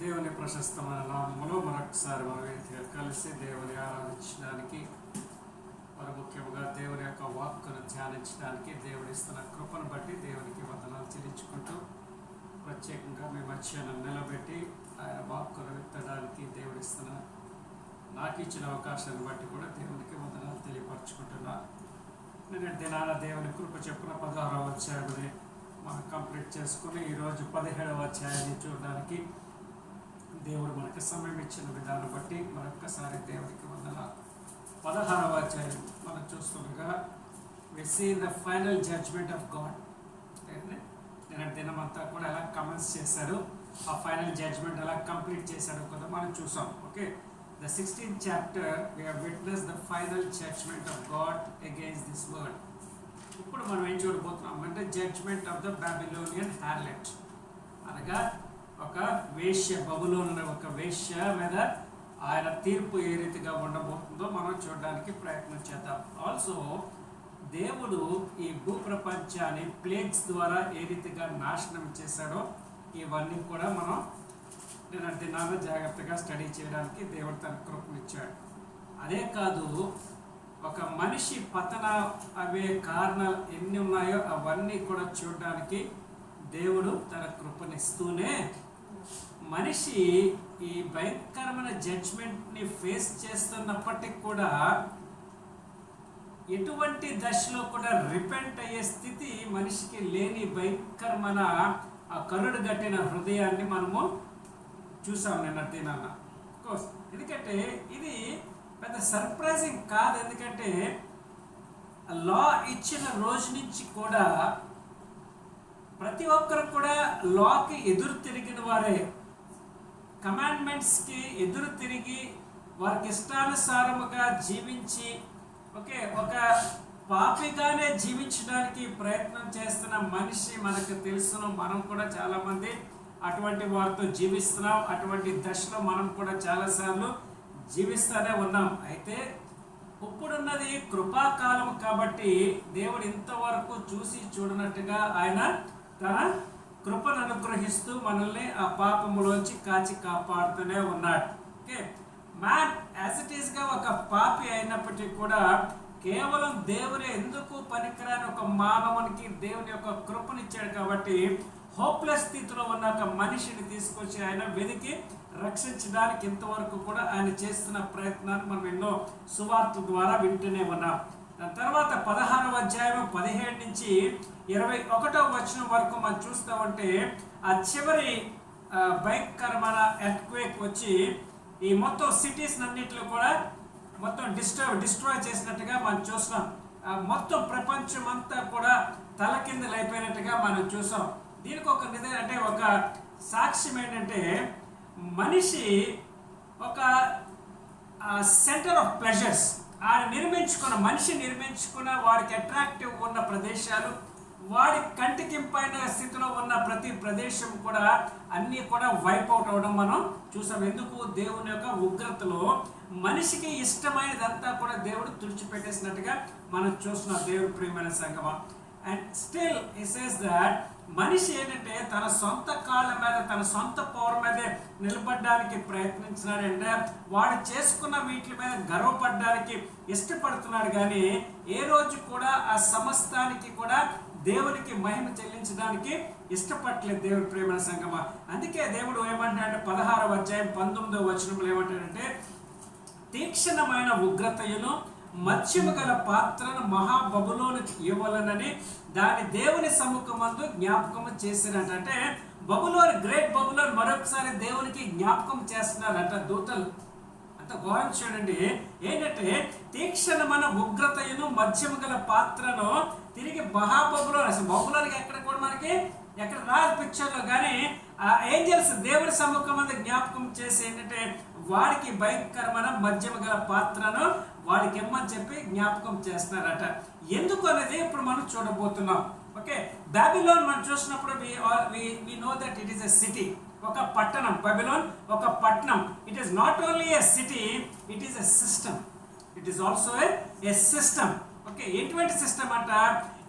దేవుని ప్రశస్తమైన నామములో మరొకసారి మన వేదికగా కలిసి దేవుని ఆరాధించడానికి, మరి ముఖ్యంగా దేవుని యొక్క వాక్కును ధ్యానించడానికి దేవుడిస్తున్న కృపను బట్టి దేవునికి వందనాలు చెల్లించుకుంటూ, ప్రత్యేకంగా మీ మధ్యాహ్నం నిలబెట్టి ఆయన వాక్కును విత్తడానికి దేవుడిస్తున్న నాకు ఇచ్చిన అవకాశాన్ని బట్టి కూడా దేవునికి వందనాలు తెలియపరచుకుంటున్నాను. నేను దినాన దేవుని కృప చెప్పిన 16వ అధ్యాయాన్ని మనం కంప్లీట్ చేసుకుని ఈరోజు 17వ అధ్యాయాన్ని చూడడానికి దేవుడు మనకు సమయం ఇచ్చిన విధానం బట్టి మరొక్కసారి దేవుడికి వందనాలు. 16వ అధ్యాయం మనం చూస్తుండగా we see the final judgement of God. నేను దినమంతా కూడా ఎలా కమెంట్స్ చేశాడు, ఆ ఫైనల్ జడ్జ్మెంట్ ఎలా కంప్లీట్ చేశాడో కూడా మనం చూసాం. Okay, the 16th chapter we have witnessed the final judgment of God against this world. ఇప్పుడు మనం ఏం చూడబోతున్నాం అంటే judgement of the Babylonian harlot, అనగా ఒక వేశ్య, బబులోను ఒక వేశ్య మీద ఆయన తీర్పు ఏ రీతిగా ఉండబోతుందో మనం చూడడానికి ప్రయత్నం చేద్దాం. ఆల్సో దేవుడు ఈ భూప్రపంచాన్ని ప్లేగ్స్ ద్వారా ఏ రీతిగా నాశనం చేశాడో ఇవన్నీ కూడా మనం దినాన్ని జాగ్రత్తగా స్టడీ చేయడానికి దేవుడు తన కృపనిచ్చాడు. అదే కాదు, ఒక మనిషి పతన అవే కారణాలు ఎన్ని ఉన్నాయో అవన్నీ కూడా చూడడానికి దేవుడు తన కృపనిస్తూనే మనిషి ఈ భయంకరమైన జడ్జ్మెంట్ని ఫేస్ చేస్తున్నప్పటికీ కూడా ఎటువంటి దశలో కూడా రిపెంట్ అయ్యే స్థితి మనిషికి లేని భయంకరమైన ఆ కరుడు గట్టిన హృదయాన్ని మనము చూసాం నిన్నటి దినాన. కోర్స్ ఎందుకంటే ఇది పెద్ద సర్ప్రైజింగ్ కాదు, ఎందుకంటే లా ఇచ్చిన రోజు నుంచి కూడా ప్రతి ఒక్కరు కూడా లాకి ఎదురు తిరిగిన వారే, కమాండ్మెంట్స్కి ఎదురు తిరిగి వారికి ఇష్టానుసారముగా జీవించి ఒక పాపిగానే జీవించడానికి ప్రయత్నం చేస్తున్న మనిషి మనకు తెలుసును. మనం కూడా చాలామంది అటువంటి వారితో జీవిస్తున్నాం. అటువంటి దశలో మనం కూడా చాలాసార్లు జీవిస్తూనే ఉన్నాం. అయితే ఇప్పుడున్నది కృపాకాలం కాబట్టి దేవుడు ఇంతవరకు చూసి చూడనట్టుగా ఆయన తన కృపను అనుగ్రహిస్తూ మనల్ని ఆ పాపములోంచి కాచి కాపాడుతూనే ఉన్నాడు. ఓకే, మ్యాన్ యాజ్ ఇట్ ఈస్గా ఒక పాపి అయినప్పటికీ కూడా కేవలం దేవుడే ఎందుకు పనికిరాని ఒక మానవునికి దేవుని యొక్క కృపనిచ్చాడు కాబట్టి హోప్లెస్ స్థితిలో ఉన్న ఒక మనిషిని తీసుకొచ్చి ఆయన వెతికి రక్షించడానికి ఇంతవరకు కూడా ఆయన చేస్తున్న ప్రయత్నాన్ని మనం ఎన్నో సువార్తల ద్వారా వింటూనే ఉన్నాం. దాని తర్వాత 16వ అధ్యాయం 17 నుంచి 21వ వచనం వరకు మనం చూస్తామంటే ఆ చివరి భయంకరమైన ఎర్త్క్వేక్ వచ్చి ఈ మొత్తం సిటీస్ అన్నింటిలో కూడా మొత్తం డిస్ట్రాయ్ చేసినట్టుగా మనం చూస్తున్నాం. మొత్తం ప్రపంచం అంతా కూడా తలకిందులైపోయినట్టుగా మనం చూసాం. దీనికి ఒక అంటే ఒక సాక్ష్యం ఏంటంటే మనిషి ఒక సెంటర్ ఆఫ్ ప్లెజర్స్ మనిషి నిర్మించుకున్న వాడికి అట్రాక్టివ్ ఉన్న ప్రదేశాలు, వాడి కంటికింపైన స్థితిలో ఉన్న ప్రతి ప్రదేశం కూడా అన్నీ కూడా వైప్ అవుట్ అవడం మనం చూసాం. ఎందుకు? దేవుని యొక్క ఉగ్రతలో మనిషికి ఇష్టమైనదంతా కూడా దేవుడు తుడిచిపెట్టేసినట్టుగా మనం చూస్తున్నాం. దేవుడి ప్రియమైన సంగమం. And still he says that మనిషి ఏంటంటే తన సొంత కాళ్ళ మీద, తన సొంత పవర్ మీదే నిలబడడానికి ప్రయత్నించినాడంటే వాడు చేసుకున్న వీటి మీద గర్వపడడానికి ఇష్టపడుతున్నాడు. కానీ ఏ రోజు కూడా ఆ సమస్తానికి కూడా దేవునికి మహిమ చెల్లించడానికి ఇష్టపడలేదు దేవుడి ప్రేమ సంగమ. అందుకే దేవుడు ఏమంటాడంటే 16వ అధ్యాయం 19వ వచనంలో ఏమంటాడంటే, తీక్షణమైన ఉగ్రతయును మత్స్యము గల పాత్రను మహాబబులోనికి ఇవ్వాలనని దాని దేవుని సముఖమందు జ్ఞాపకం చేసినట్టు. అంటే బబులోని, గ్రేట్ బబులోని మరొకసారి దేవునికి జ్ఞాపకం చేస్తున్నారంట దూతలు. అంత గౌరవం చూడండి. ఏంటంటే తీక్షణమైన ఉగ్రతయును మత్స్యము గల పాత్రను తిరిగి మహాబబులోని, అసలు బబులోనికి ఎక్కడ కూడా మనకి ఎక్కడ రాదు పిక్చర్లో, కానీ ఆ ఏంజల్స్ దేవుని సముఖమందు జ్ఞాపకం చేసి ఏంటంటే వాడికి భయంకరమైన మద్యము గల పాత్రను వాడికి ఇమ్మని చెప్పి జ్ఞాపకం చేస్తున్నారట. ఎందుకు అనేది ఇప్పుడు మనం చూడబోతున్నాం. ఓకే, బాబిలోన్ మనం చూసినప్పుడు we know that it is a city, ఒక పట్టణం. బాబిలోన్ ఒక పట్టణం. It is not only a city, it is a system. It is also a system. Okay, ఎటువంటి సిస్టమ్ అంట?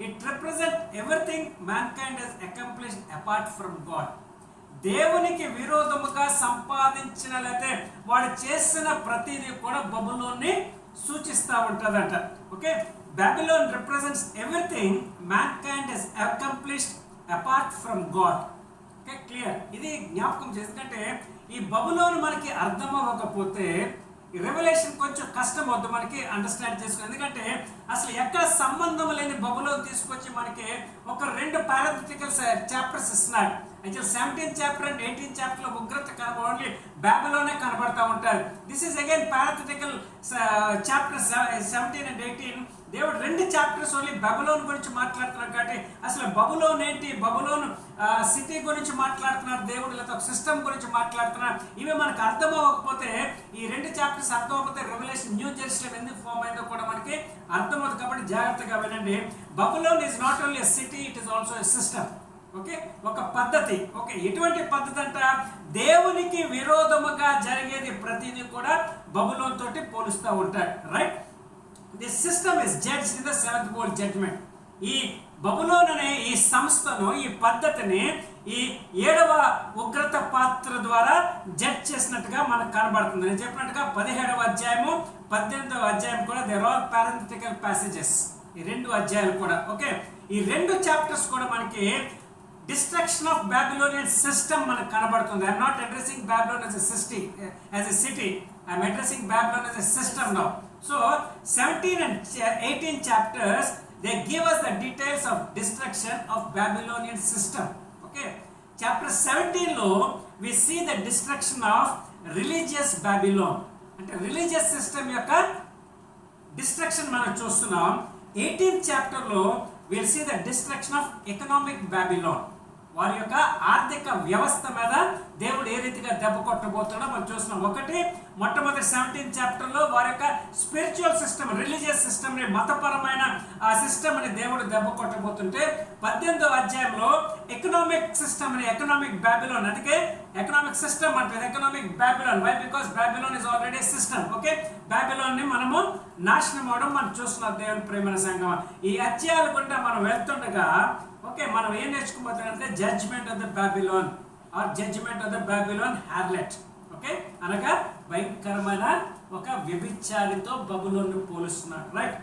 It represent everything man kind has accomplished apart from God. దేవునికి విరోధముగా సంపాదించిన లేకపోతే వాడు చేసిన ప్రతిదీ కూడా బబులోన్ని సూచిస్తూ ఉంటుందంట. Okay, Babylon represents everything mankind has accomplished apart from God. Okay, clear. ఇది జ్ఞాపకం చేసి, ఎందుకంటే ఈ బబులోన్ మనకి అర్థం అవ్వకపోతే ఈ రెవల్యూషన్ కొంచెం కష్టం అవుతుంది మనకి అండర్స్టాండ్ చేసుకోవాలి. ఎందుకంటే అసలు ఎక్కడ సంబంధం లేని బబులోన్ తీసుకొచ్చి మనకి ఒక 2 పారాథెటికల్ చాప్టర్స్ ఇస్తున్నాడు. Actual 17th chapter and 18th chapter లో ఉగ్రత ఓన్లీ బాబిలోనే కనబడతా ఉంటారు. This is again parenthetical chapter 17 and 18. దేవుడు 2 చాప్టర్స్ ఓన్లీ బబులోన్ గురించి మాట్లాడుతున్నాడు. కాబట్టి అసలు బబులోన్ ఏంటి, బబులోన్ సిటీ గురించి మాట్లాడుతున్నాడు దేవుడు, లేదా ఒక సిస్టమ్ గురించి మాట్లాడుతున్నాడు. ఇవి మనకు అర్థం అవ్వకపోతే, ఈ 2 చాప్టర్స్ అర్థం అవ్వకపోతే రెవల్యూషన్ న్యూ జెరూసలేం ఎందుకు ఫామ్ అయిందో కూడా మనకి అర్థమవుతుంది. కాబట్టి జాగ్రత్తగా వినండి. Babylon is not only a city, it is also a system. Okay, ఒక పద్ధతి. ఓకే, ఎటువంటి పద్ధతి అంట, దేవునికి విరోధముగా జరిగేది ప్రతిదీ కూడా బబులోన్ తోటి పోలుస్తూ ఉంటాడు. Right, this system is judged in the 7th bowl judgment. ఈ బబులోన్ అనే ఈ సంస్థను, ఈ పద్ధతిని ఈ 7వ ఉగ్రత పాత్ర ద్వారా జడ్జ్ చేసినట్టుగా మనకు కనబడుతుంది. నేను చెప్పినట్టుగా 17వ అధ్యాయము 18వ అధ్యాయం కూడా దేర్ ఆర్ పారాథెటికల్ ప్యాసేజెస్. ఈ 2 అధ్యాయాలు కూడా. ఓకే, ఈ 2 చాప్టర్స్ కూడా మనకి డిస్ట్రక్షన్ ఆఫ్ బాబిలోనియన్ సిస్టమ్ మనకు కనబడుతుంది. I'm not addressing Babylon as a city. I'm addressing Babylon as a system now. So 17 and 18 chapters, they give us the details of destruction of Babylonian system. Okay, chapter 17 lo we see the destruction of religious Babylon. అంటే religious system యొక్క destruction మనం చూస్తున్నాం. 18th chapter లో we'll see the destruction of economic Babylon. వారి యొక్క ఆర్థిక వ్యవస్థ మీద దేవుడు ఏ రీతిగా దెబ్బ కొట్టబోతున్నాడో మనం చూస్తున్నాం. ఒకటి, మొట్టమొదటి 17th చాప్టర్ లో వారి యొక్క స్పిరిచువల్ సిస్టమ్, రిలీజియస్ సిస్టమ్ ని, మతపరమైన ఆ సిస్టమ్ ని దేవుడు దెబ్బ కొట్టబోతుంటే, 18వ అధ్యాయంలో ఎకనామిక్ సిస్టమ్ ని, ఎకనామిక్ బాబిలోన్, అందుకే ఎకనామిక్ సిస్టమ్ అంటే economic Babylon. Why? Because Babylon is already system. Okay, Babylon ని మనము నాశనం అవడం మనం చూస్తున్నాం. దేవుని ప్రేమ సంగమం, ఈ అధ్యాయాల గుండా మనం వెళ్తుండగా ఓకే, మనం ఏం నేర్చుకోబోతున్నామంటే judgment of the Babylon or judgment of the Babylon harlot. Okay, అనగా భయంకరమైన ఒక వ్యభిచారితో బబులోన్ పోలుస్తున్నాడు. రైట్,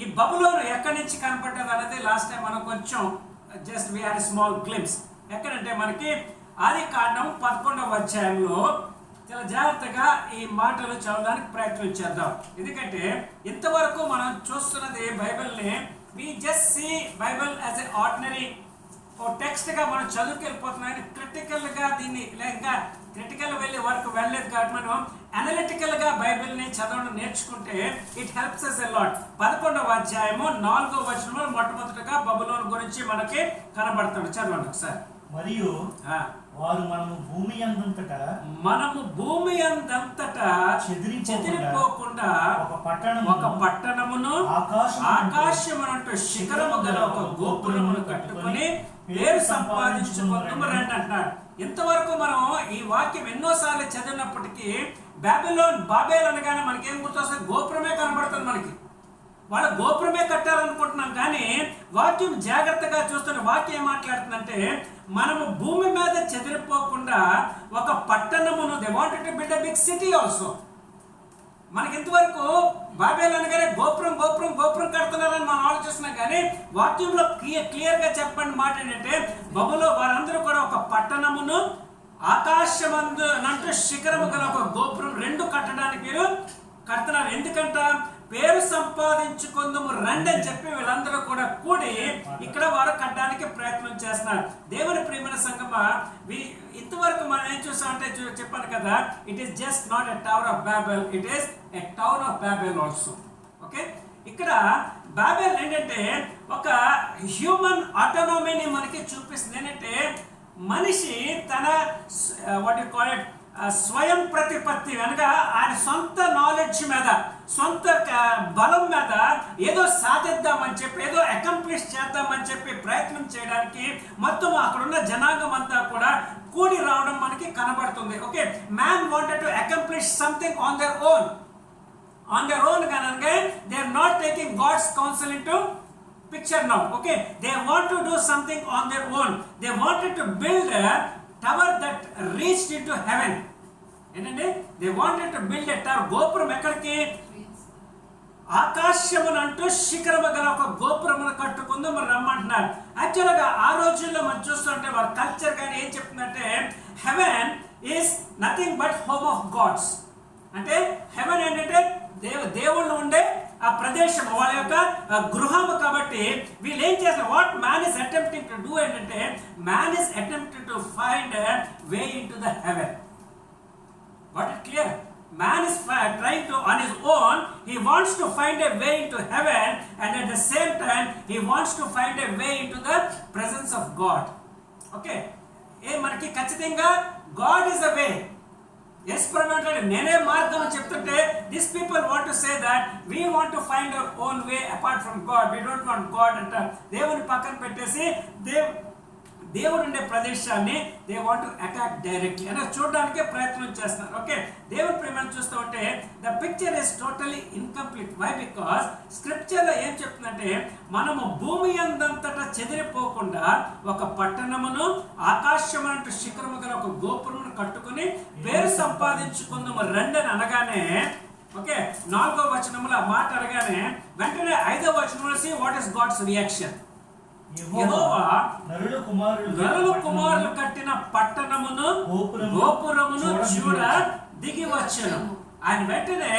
ఈ బబులోన్ ఎక్కడి నుంచి కనపడ్డది అనేది లాస్ట్ టైం మనం కొంచెం just we had small glimpse. ఎక్కడంటే మనకి ఆదికాండం 11వ అధ్యాయంలో చాలా జాగ్రత్తగా ఈ మాటలు చదవడానికి ప్రయత్నం చేద్దాం. ఎందుకంటే ఇంతవరకు మనం చూస్తున్నది బైబిల్ని, we just see Bible as an ordinary text గా మనం చదువుకెళ్ళిపోతున్నాం. క్రిటికల్ గా దీన్ని లేక క్రిటికల్ వెళ్ళే వరకు వెళ్ళలేదు. కాబట్టి మనం అనలిటికల్ గా బైబిల్ ని చదవడం నేర్చుకుంటే it helps us a lot. 11వ అధ్యాయము 4వ వచనంలో మొట్టమొదటిగా బబులోను గురించి మనకి కనబడుతుంది. చదవండి ఒకసారి. మరియు వారు మనము భూమి అందంతటా చెదిరిపోకుండా ఒక పట్టణమును ఆకాశమునంటూ శిఖరము గల ఒక గోపురమును కట్టుకొని పేరు సంపాదించుకుందాము రండి అంటున్నాడు. ఇంతవరకు మనం ఈ వాక్యం ఎన్నోసార్లు చదివినప్పటికీ బాబేల్ అనగానే మనకి ఏం గుర్తొస్తుంది? గోపురమే కనబడుతుంది మనకి. వాళ్ళ గోపురమే కట్టారనుకుంటున్నాం, కానీ వాక్యం జాగ్రత్తగా చూస్తున్న వాక్యం ఏం మాట్లాడుతుందంటే, మనము భూమి మీద చెదిరిపోకుండా ఒక పట్టణమును, they wanted to build a big city also. మనకి ఇంతవరకు బాబేల్ అనగానే గోపురం గోపురం గోపురం కడుతున్నారని మనం ఆలోచిస్తున్నాం, కానీ వాక్యంలో క్లియర్ గా చెప్పండి మాట ఏంటంటే, బబులో వారందరూ కూడా ఒక పట్టణమును ఆకాశమందు నంటూ శిఖరము గల ఒక గోపురం 2 కట్టడానికి మీరు కడుతున్నారు. ఎందుకంట? పేరు సంపాదించుకుందాము రండి అని చెప్పి వీళ్ళందరూ కూడా కూడి ఇక్కడ వారు కట్టడానికి ప్రయత్నం చేస్తున్నారు. దేవుని ప్రియమైన సంగమా, ఇంతవరకు మనం ఏం చూసామంటే చెప్పాను కదా, it is just not a tower of Babel, it is a town of Babel also. Okay, ఇక్కడ బాబెల్ ఏంటంటే ఒక హ్యూమన్ ఆటోనమీని మనకి చూపిస్తుంది. ఏంటంటే మనిషి తన వాట్ యు కాల్ ఇట్ స్వయం ప్రతిపత్తి అనగా ఆయన సొంత నాలెడ్జ్ మీద, సొంత బలం మీద ఏదో సాధిద్దామని చెప్పి, ఏదో అకంప్లిష్ చేద్దామని చెప్పి ప్రయత్నం చేయడానికి మొత్తం అక్కడున్న జనాంగం అంతా కూడా కూడి రావడం మనకి కనబడుతుంది. Okay, man wanted to accomplish something on their own కనుక they are not taking God's counsel into picture now. Okay, they want to do something on their own. They wanted to build tower that reached into heaven. ఏంటంటే they wanted to build a tower. గోపురం ఎక్కడికి? ఆకాశమునంటూ శిఖరము గల ఒక గోపురమును కట్టుకుందో మరి రమ్మంటున్నారు. యాక్చువల్గా ఆ రోజుల్లో మనం చూస్తుంటే వారి కల్చర్ కానీ ఏం చెప్తుందంటే heaven is nothing but home of gods. అంటే హెవెన్ ఏంటంటే దేవుళ్ళు ఉండే ఆ ప్రదేశం, వాళ్ళ యొక్క గృహము. కాబట్టి వీళ్ళు ఏం చేస్తారు, what man is attempting to do ఏంటంటే man is attempting to find way into the heaven. What it clear? Man is trying to, on his own, he wants to find a way into heaven, and at the same time, he wants to find a way into the presence of God. Okay? మనకి ఖచ్చితంగా God is a way. Yes, permanently. నేనే మార్గం అని చెప్తుంటే these people want to say that we want to find our own way apart from God. We don't want God అంటారు. దేవుని పక్కన పెట్టేసి దేవుడు ఉండే ప్రదేశాన్ని they want to attack directly అని చూడడానికే ప్రయత్నం చేస్తున్నారు. ఓకే, దేవుని ప్రేమను చూస్తూ ఉంటే the picture is totally incomplete. Why? Because స్క్రిప్చర్లో ఏం చెప్తుందంటే మనము భూమి అందంతటా చెదిరిపోకుండా ఒక పట్టణమును ఆకాశమంటూ శిఖరము గల ఒక గోపురమును కట్టుకుని పేరు సంపాదించుకుందాము రండి అని అనగానే, ఓకే, 4వ వచనములో ఆ మాట అనగానే వెంటనే 5వ వచనంలో see what is God's reaction. యెహోవా నరుల కుమారులు కట్టిన పట్టణమును గోపురమును చూడ దిగి వచ్చెను. ఆయన వెంటనే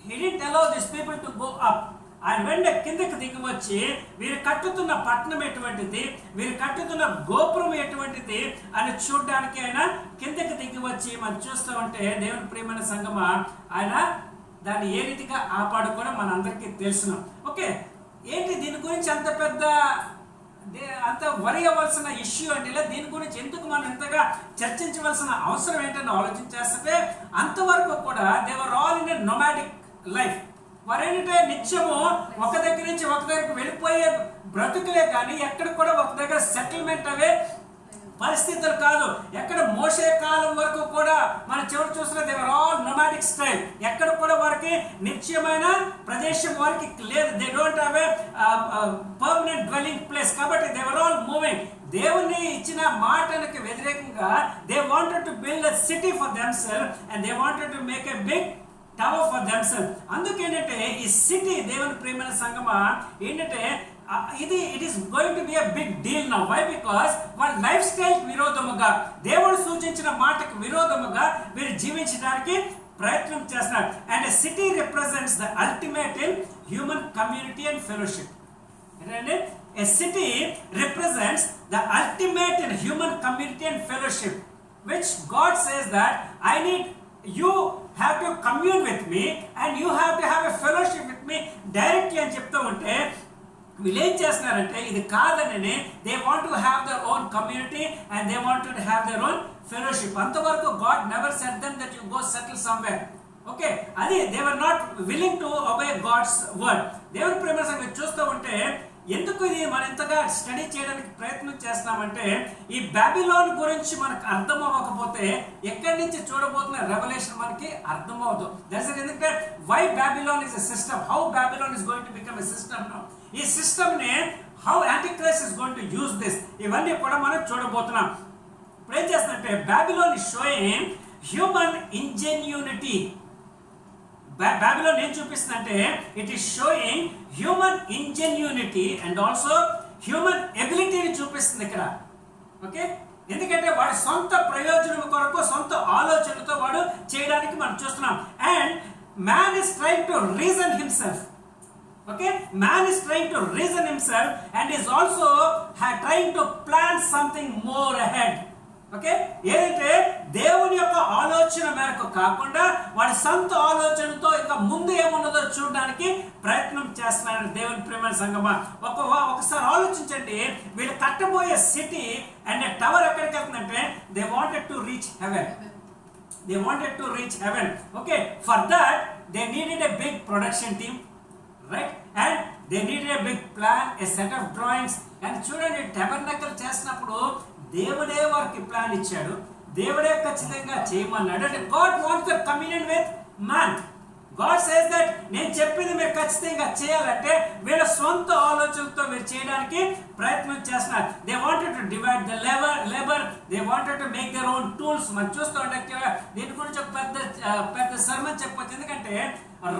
he didn't allow these people to go up. ఆయన వెంటనే కిందకి దిగి వచ్చి వీరు కట్టుతున్న పట్టణం ఎటువంటిది, వీరు కట్టుతున్న గోపురం ఎటువంటిది అని చూడడానికి ఆయన కిందకి దిగి వచ్చి మనం చూస్తూ ఉంటే దేవుని ప్రియమైన సంగమా ఆయన దాన్ని ఏ రీతిగా ఆపాడు కూడా మనందరికీ తెలుసును. ఓకే, ఏంటి దీని గురించి అంత వరి అవ్వాల్సిన ఇష్యూ అంటే దీని గురించి ఎందుకు మనం ఇంతగా చర్చించవలసిన అవసరం ఏంటని ఆలోచించేస్తే అంతవరకు కూడా they were all in a nomadic life. వారేంటంటే నిత్యము ఒక దగ్గర నుంచి ఒక దగ్గరికి వెళ్ళిపోయే బ్రతుకులే కానీ ఎక్కడ కూడా ఒక దగ్గర సెటిల్మెంట్ అవే పరిస్థితులు కాదు. ఎక్కడ మోసే కాలం వరకు కూడా మన చివరి చూసిన they were all nomadic style. ఎక్కడ కూడా వారికి నిత్యమైన ప్రదేశం వారికి లేదు. They don't have a permanent dwelling place. కాబట్టి దే వర్ ఆల్ మూవింగ్. దేవుని ఇచ్చిన మాటలకు వ్యతిరేకంగా they wanted to build a city for themselves and they wanted to make a big tower for themselves. అందుకేంటంటే ఈ సిటీ దేవుని ప్రేమైన సంగమా ఏంటంటే it is going to be a big deal now. Why? Because వాళ్ళ లైఫ్ స్టైల్ విరోధముగా దేవుడు సూచించిన మాటకు విరోధముగా వీరు జీవించడానికి ప్రయత్నం చేస్తున్నారు. And a city represents the ultimate in human community and fellowship. A city represents the ultimate in human community and fellowship, which God says that you have to commune with me and you have to have a fellowship with me directly అని చెప్తూ ఉంటే వీళ్ళు ఏం చేస్తున్నారంటే ఇది కాదని they want to have their own community and they want to have their own fellowship. అంతవరకు God never said them that you go settle somewhere. Okay, అది they were not willing to obey God's word. దేవుని ప్రేమ సంగతి చూస్తూ ఉంటే ఎందుకు ఇది మనం ఇంతగా స్టడీ చేయడానికి ప్రయత్నం చేస్తున్నామంటే ఈ బాబిలోన్ గురించి మనకు అర్థం అవ్వకపోతే ఎక్కడి నుంచి చూడబోతున్న రెవల్యూషన్ మనకి అర్థం అవుతుంది. దట్స్ ఎందుకంటే why Babylon is a system, how Babylon is going to become a system now. ఈ సిస్టమ్ ని how Antichrist is going to use this, ఇవన్నీ కూడా మనం చూడబోతున్నాం. ఇప్పుడు ఏం చేస్తుందంటే Babylon is showing human ingenuity. Babylon ఏం చూపిస్తుందంటే it is showing human ingenuity and also human ఎబిలిటీని చూపిస్తుంది ఇక్కడ. ఓకే, ఎందుకంటే వాడి సొంత ప్రయోజనం కొరకు సొంత ఆలోచనతో వాడు చేయడానికి మనం చూస్తున్నాం. And man is trying to reason himself. Okay, man is trying to reason himself and is also trying to plan something more ahead. Okay, ఏంటంటే దేవుని యొక్క ఆలోచన మేరకు కాకుండా వాడి సొంత ఆలోచనతో ఇంకా ముందు ఏమున్నదో చూడడానికి ప్రయత్నం చేస్తున్నాడు దేవుని ప్రేమ సంగమా. ఒకసారి ఆలోచించండి, వీళ్ళు కట్టబోయే సిటీ అండ్ టవర్ ఎక్కడికి వెళ్తుందంటే they wanted to reach heaven. They wanted to reach heaven. Okay, for that they needed a big production team, right? And they needed a big plan, a set of drawings. And చూడండి, tabernacle చేసినప్పుడు దేవుడే వారికి plan ఇచ్చాడు, దేవుడే ఖచ్చితంగా చేయమన్నాడు. అంటే God wants the communion with man. God says that నేను చెప్పింది మీరు ఖచ్చితంగా చేయాలంటే వీళ్ళ సొంత ఆలోచనలతో మీరు చేయడానికి ప్రయత్నం చేస్తున్నారు. They wanted to divide the labour, they wanted to make their own tools. మనం చూస్తూ ఉంటే దీని గురించి ఒక పెద్ద సర్మన్ చెప్పొచ్చు. ఎందుకంటే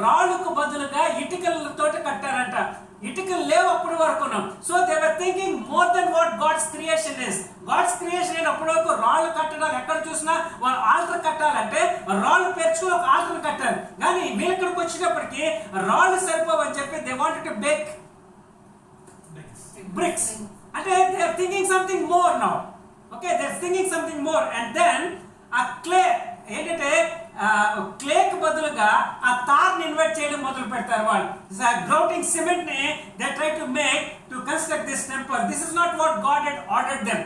రాళ్ళకు బదులుగా ఇటుకలతోటి కట్టారంట. ఇటుకలు లేవు అప్పటి వరకు. So they were thinking more than what god's creation is. God's creation అయినప్పటి వరకు రాళ్ళు కట్టడాలు ఎక్కడ చూసినా వాళ్ళు ఆల్టర్ కట్టాలంటే రాళ్ళు పేర్చుకుని ఒక ఆల్టర్ కట్టారు. కానీ వీళ్ళక్కడికి వచ్చేటప్పటికి రాళ్ళు సరిపోవని చెప్పి they wanted to bake bricks. అంటే they are thinking something more now. Okay, they are thinking something more. And then ఆ క్లే ఏంటంటే క్లేకి బదులుగా ఆ తార్ని ఇన్వైట్ చేయడం మొదలు పెడతారు వాళ్ళు. గ్రౌటింగ్ సిమెంట్ ని they try to make to construct this temple. This is not what God had ordered them.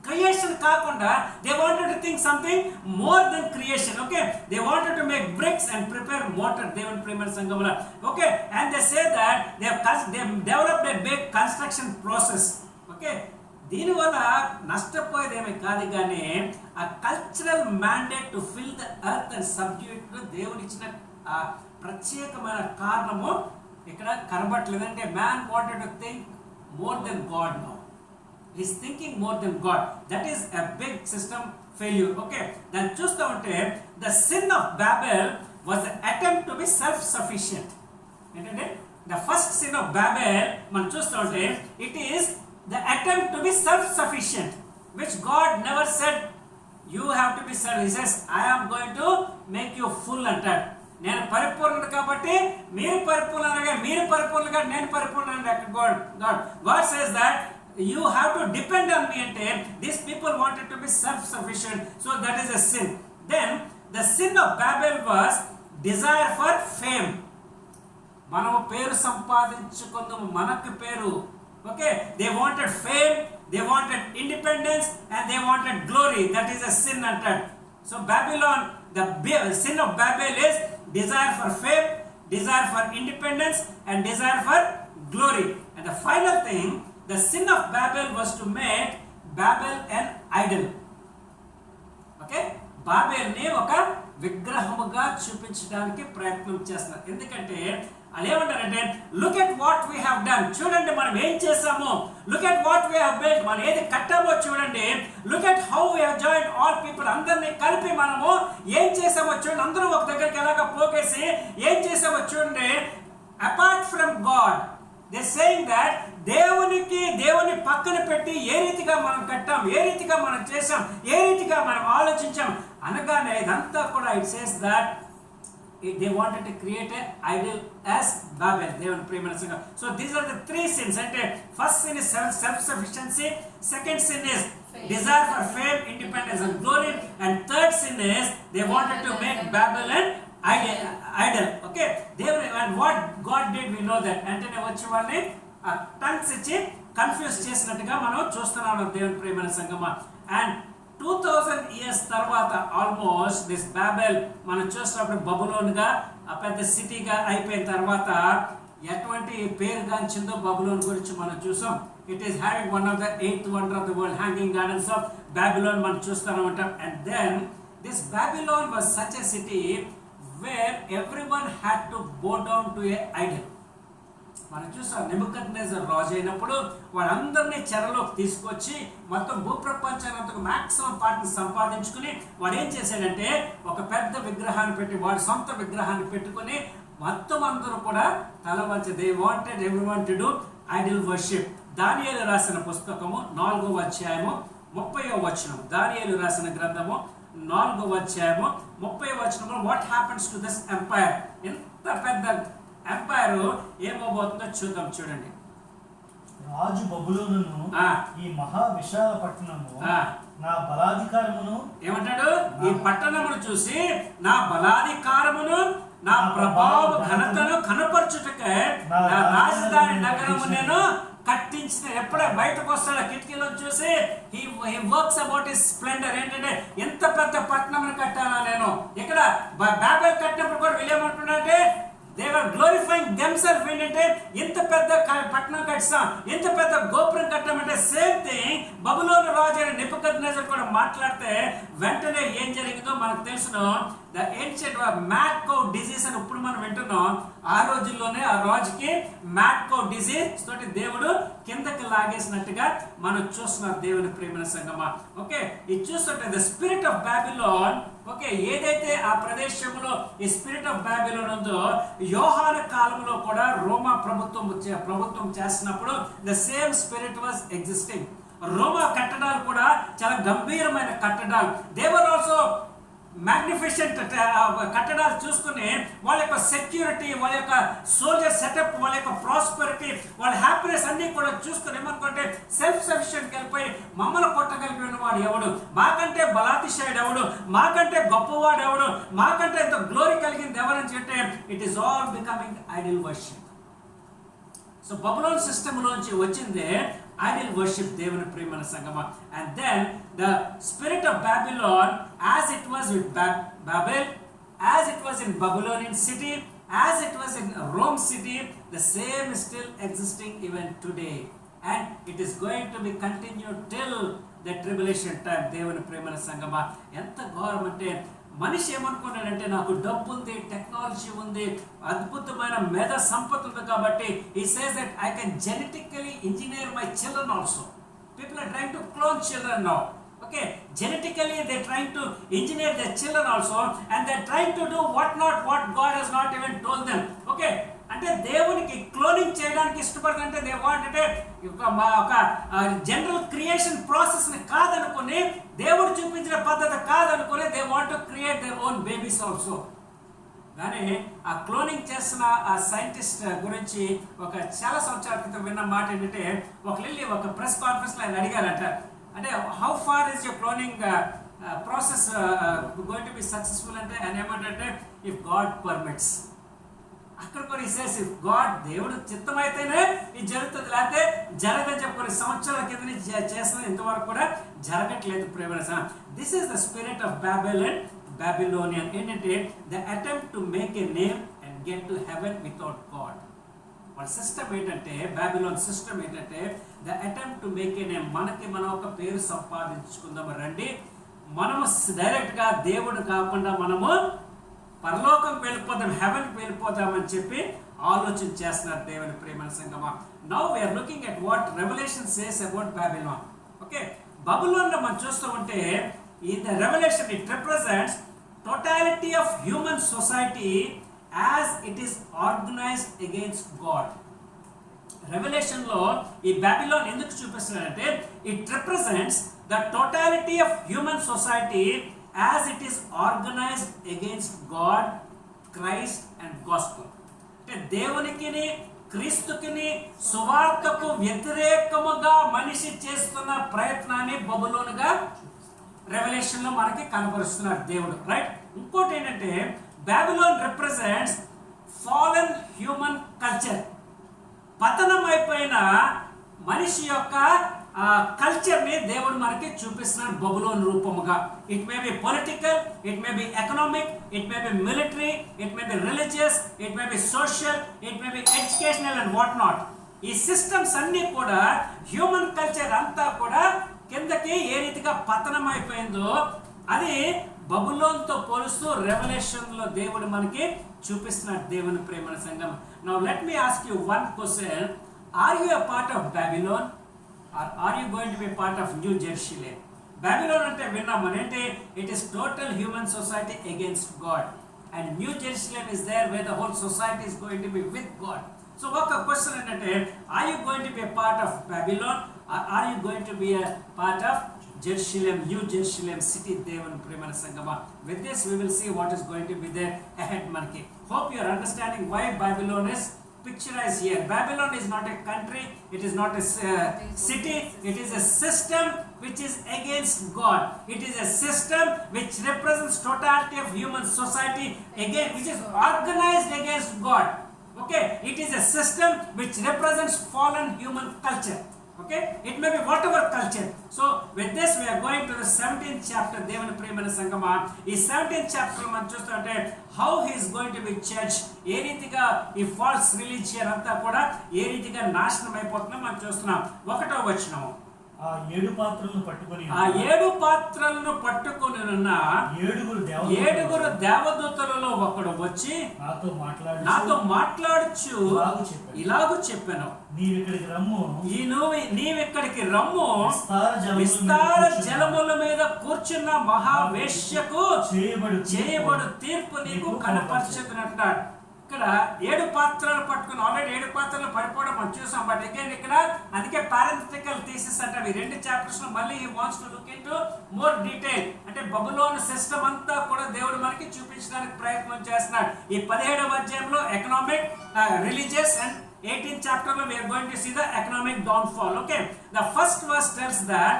Creation కాకుండా they wanted to think something more than creation. Okay, they wanted to make bricks and prepare mortar. దేవుని ప్రేమ సంఘములో okay, and they say that they developed a big construction process. Okay, దీనివల్ల నష్టపోయేది ఏమీ కాదు, కానీ ఆ cultural mandate to fill the earth and subdued దేవుని ఇచ్చిన ఆ ప్రత్యేకమైన కారణము ఇక్కడ కనబడట్లేదు. అంటే man wanted to think more than God. Now is thinking more than God. That is a big system failure. Okay, దాన్ని చూస్తూ ఉంటే the sin of Babel was the attempt to be self sufficient. ఏంటంటే the first sin of Babel మనం చూస్తూ ఉంటే it is the attempt to be self-sufficient, which God never said you have to be self. He says I am going to make you full అంటాడు. నేను పరిపూర్ణుడు కాబట్టి మీరు పరిపూర్ణంగా, మీరు పరిపూర్ణంగా నేను పరిపూర్ణంగా. God says that you have to depend on me. అంటే these people wanted to be self-sufficient, so that is a sin. Then the sin of Babel was desire for fame. మనము పేరు సంపాదించుకుందాము, మనకు పేరు. Okay, they wanted fame, they wanted independence, and they wanted glory. That is a sin entered. So Babylon, the sin of Babel is desire for fame, desire for independence, and desire for glory. And the final thing, the sin of Babel was to make Babel an idol. Okay, Babel ని ఒక విగ్రహముగా చూపించడానికి ప్రయత్నం చేస్తున్నారు. ఎందుకంటే అదేమంటారంటే look at what we have done. చూడండి మనం ఏం చేసామో. Look at what we have built. మనం ఏది కట్టామో చూడండి. Look at how we have joined all people. అందరినీ కలిపి మనము ఏం చేసామో చూడండి. అందరూ ఒక దగ్గరికి ఎలాగ పోగేసి ఏం చేసామో చూడండి. Apart from God they saying that దేవుని పక్కన పెట్టి ఏ రీతిగా మనం కట్టాం, ఏ రీతిగా మనం చేసాం, ఏ రీతిగా మనం ఆలోచించాం అనగానే ఇదంతా కూడా it says that they wanted to create an idol as Babel. దేవుని ప్రియమైన సంఘం. So these are the three sins. అంటే first sin is self sufficiency, second sin is desire for fame, independence and glory, and third sin is they wanted to make Babel an idol. Okay, దేవుని, and what God did we know that. అంటే వచ్చి వాళ్ళని tongues ఇచ్చి confuse చేసినట్టుగా మనం చూస్తున్నాం దేవుని ప్రియమైన సంఘమా. అండ్ 2000 years తర్వాత ఆల్మోస్ట్ దిస్ బాబెల్ మనం చూసినప్పుడు బబులోన్గా ఆ పెద్ద సిటీగా అయిపోయిన తర్వాత ఎటువంటి పేరుగాంచిందో బబులోన్ గురించి మనం చూసాం. It is having one of the 8th wonder of the world, hanging gardens of Babylon మనం చూస్తూనే ఉంటాం. And then this Babylon was such a city where everyone had to bow down to a idol. మనం చూసాం Nebuchadnezzar రాజు అయినప్పుడు వాళ్ళందరినీ చెరలోకి తీసుకొచ్చి మొత్తం భూప్రపంచాన్ని అంతకు మ్యాక్సిమం పార్ట్ని సంపాదించుకుని వాడు ఏం చేశాడంటే ఒక పెద్ద విగ్రహాన్ని పెట్టి వాడి సొంత విగ్రహాన్ని పెట్టుకుని మొత్తం అందరూ కూడా తల వంచి they wanted everyone to do Idol worship. దానియేలు రాసిన పుస్తకము 4వ అధ్యాయము 30వ వచనం. దానియేలు రాసిన గ్రంథము 4వ అధ్యాయము 30వ వచనంలో what happens to this empire. ఎంత పెద్ద ఎంపైర్ ఏమవబోతుందో చూద్దాం. చూడండి. రాజు బబులోనును ఈ మహా విశాల పట్టణము నా బలాధికారమును ఏమంటాడు? ఈ పట్టణమును చూసి నా బలాధికారమును నా ప్రభావ ఘనతను కనపరచుటకే నా రాజధాని నగరము నేను కట్టించిన. ఎప్పుడే బయటకు వస్తాడు కిటికీలో చూసి he works about his splendor. ఏంటంటే ఎంత పెద్ద పట్టణమును కట్టానా నేను. ఇక్కడ బాబెల్ కట్టినప్పుడు కూడా వీళ్ళు ఏమంటున్నారంటే they were glorifying themselves. ఏంటంటే ఇంత పెద్ద పట్టణం కట్టాం, ఎంత పెద్ద గోపురం కట్టామంటే సేమ్ థింగ్ బబులోను రాజు అయిన నెబుకద్నెజర్ కూడా మాట్లాడితే వెంటనే ఏం జరిగిందో మనకు తెలుసును. The ancient mad cow disease అని ఇప్పుడు మనం వింటున్నాం. ఆ రోజుల్లోనే ఆ రాజుకి మ్యాడ్ కౌ డిజీజ్ తోటి దేవుడు కిందకి లాగేసినట్టుగా మనం చూస్తున్నాం దేవుని ప్రేమ సంగమా. ఓకే, ఇది చూస్తుంటే the spirit of Babylon, okay, ఏదైతే ఆ ప్రదేశంలో ఈ స్పిరిట్ ఆఫ్ బాబిలోన్ ఉందో యోహాను కాలంలో కూడా రోమా ప్రభుత్వం చేస్తున్నప్పుడు the same spirit was existing. రోమా కట్టడాలు కూడా చాలా గంభీరమైన కట్టడాలు. దే వర్ ఆల్సో మ్యాగ్నిఫిషెంట్ కట్టడాలు చూసుకుని వాళ్ళ యొక్క సెక్యూరిటీ, వాళ్ళ యొక్క సోల్జర్ సెటప్, వాళ్ళ యొక్క ప్రాస్పెరిటీ, వాళ్ళ హ్యాపీనెస్ అన్ని కూడా చూసుకుని ఏమనుకుంటే సెల్ఫ్ సఫిషియెంట్ వెళ్ళిపోయి మమ్మల్ని కొట్టగలిగిన వాడు ఎవడు, మాకంటే బలాతిశయుడు ఎవడు, మాకంటే గొప్పవాడు ఎవడు, మాకంటే ఎంత గ్లోరీ కలిగింది ఎవరని చెప్తే it is all becoming idol worship. So బబులోన్ సిస్టమ్ లోంచి వచ్చిందే ఐడిల్ వర్షిప్ దేవుని ప్రేమ సంగమ. And then the spirit of Babylon as it was with Babel, as it was in Babylonian city, as it was in Rome city, the same is still existing even today, and it is going to be continued till the tribulation time. దేవుని ప్రేమ సంగమ. ఎంత ఘోరం అంటే మనిషి ఏమనుకున్నాడంటే నాకు డబ్బు ఉంది, technology ఉంది, అద్భుతమైన మేధ సంపద ఉంది కాబట్టి he says that I can genetically engineer my children also. People are trying to clone children now. Okay, genetically they're trying to engineer their children also, and they're trying to do what God has not even told them. Okay, అంటే దేవునికి cloning చేయడానికి ఇష్టపడుతుంటే they want అంటే ఒక general creation process ని కాదనుకుని, దేవుడు చూపించిన పద్ధతి కాదనుకుని they want to create their own babies also. కానీ ఆ క్లోనింగ్ చేస్తున్న ఆ సైంటిస్ట్ గురించి ఒక చాలా సంవత్సరాల క్రితం విన్న మాట ఏంటంటే, ఒక ప్రెస్ కాన్ఫరెన్స్ లో ఆయన అడిగారట, అంటే how far is your cloning process going to be successful అంటే ఆయన ఏమంటే ఇఫ్ గాడ్ పర్మిట్స్. అక్కడ కొన్ని ఇఫ్ గాడ్ దేవుడు చిత్తమైతేనే ఇది జరుగుతుంది, లేకపోతే జరగదని చెప్పి కొన్ని సంవత్సరాల కింద నుంచి చేస్తున్న ఇంతవరకు కూడా జరగట్లేదు ప్రేమ. This is the spirit of Babylonian. ఏంటంటే the attempt to make a name and get to heaven without God. వాళ్ళ సిస్టమ్ ఏంటంటే, బాబిలోన్ సిస్టమ్ ఏంటంటే the attempt to make a name, మనం ఒక పేరు సంపాదించుకుందాం రండి, మనము డైరెక్ట్ గా దేవుడు కాకుండా మనము పరలోకం వెళ్ళిపోదాం, హెవెన్కి వెళ్ళిపోదామని చెప్పి ఆలోచన చేస్తున్నారు దేవుని ప్రేమ సంగమా. Now we're looking at what revelation says about Babylon. Okay, Babylon లో మనం చూస్తూ ఉంటే ఈ the revelation it represents totality of human society as it is organised against God. Revelation లో ఈ బాబిలోన్ ఎందుకు చూపిస్తున్నారంటే it represents the totality of human society as it is organized against God, Christ and gospel. అంటే దేవునికి క్రీస్తుకి సువార్తకు వ్యతిరేకముగా మనిషి చేస్తున్న ప్రయత్నాన్ని బబులోనుగా రెవల్యూషన్ లో మనకి కనబరుస్తున్నాడు దేవుడు, రైట్. ఇంకోటి ఏంటంటే Babylon represents fallen human culture. పతనం అయిపోయిన మనిషి యొక్క కల్చర్ ని దేవుడు మనకి చూపిస్తున్నాడు బబులోన్ రూపముగా. It may be political, it may be economic, it may be military, it may be religious, it may be social, it may be educational and what not. ఈ సిస్టమ్స్ అన్ని కూడా హ్యూమన్ కల్చర్ అంతా కూడా కిందకి ఏ రీతిగా పతనం అయిపోయిందో అది బబులోన్ తో పోలుస్తూ రెవల్యూషన్ లో దేవుడు మనకి చూపిస్తున్నాడు దేవుని ప్రేమ సంఘం. Now let me ask you one question, are you a part of Babylon or are you going to be part of New Jerusalem? Babylon ante vinnam ante it is total human society against God, and New Jerusalem is there where the whole society is going to be with God. So what a question ante, are you going to be a part of Babylon or are you going to be a part of Jerusalem, New Jerusalem city? Devan premana sangama. With this we will see what is going to be there ahead manaki. Hope you are understanding why Babylon is picturized here. Babylon is not a country, it is not a city, it is a system which is against God. It is a system which represents totality of human society, again which is organized against God. Okay, it is a system which represents fallen human culture. Okay, it may be whatever culture. So with this we are going to the 17th chapter. దేవుని ప్రియమైన సంగమా, ఈ 17th chapter లో మనం చూస్తుంటే how he is going to be judged, ఏ రీతిగా ఈ falls religion అంతా కూడా ఏ రీతిగా నాశనం అయిపోతుందో మనం చూస్తున్నాం. 1వ వచనం, ఆ 7 పాత్రలను పట్టుకొని ఉన్న ఏడుగురు దేవదూతలలో ఒకడు వచ్చి నాతో మాట్లాడుచు ఇలాగు చెప్పాను, నీవిక్కడికి రమ్ము, విస్తార జలముల మీద కూర్చున్న మహావేశ్యకు చేయబడు తీర్పు నీకు కనపరచుతున్నట్టు. ఇక్కడ 7 పాత్రలు పట్టుకుని ఆల్రెడీ 7 పాత్రలు పడిపోవడం మనం చూసాం. బట్ అగైన్ ఇక్కడ అందుకే పారెంథటికల్ థీసిస్ అంటే ఈ 2 చాప్టర్స్ లో మళ్ళీ he wants to look into more detail. అంటే బబులోన్ సిస్టమ్ అంతా కూడా దేవుడు మనకి చూపించడానికి ప్రయత్నం చేస్తున్నాడు. ఈ 17వ అధ్యాయంలో economic, religious and 18th chapter we are going to see the economic downfall. Okay, the first verse tells that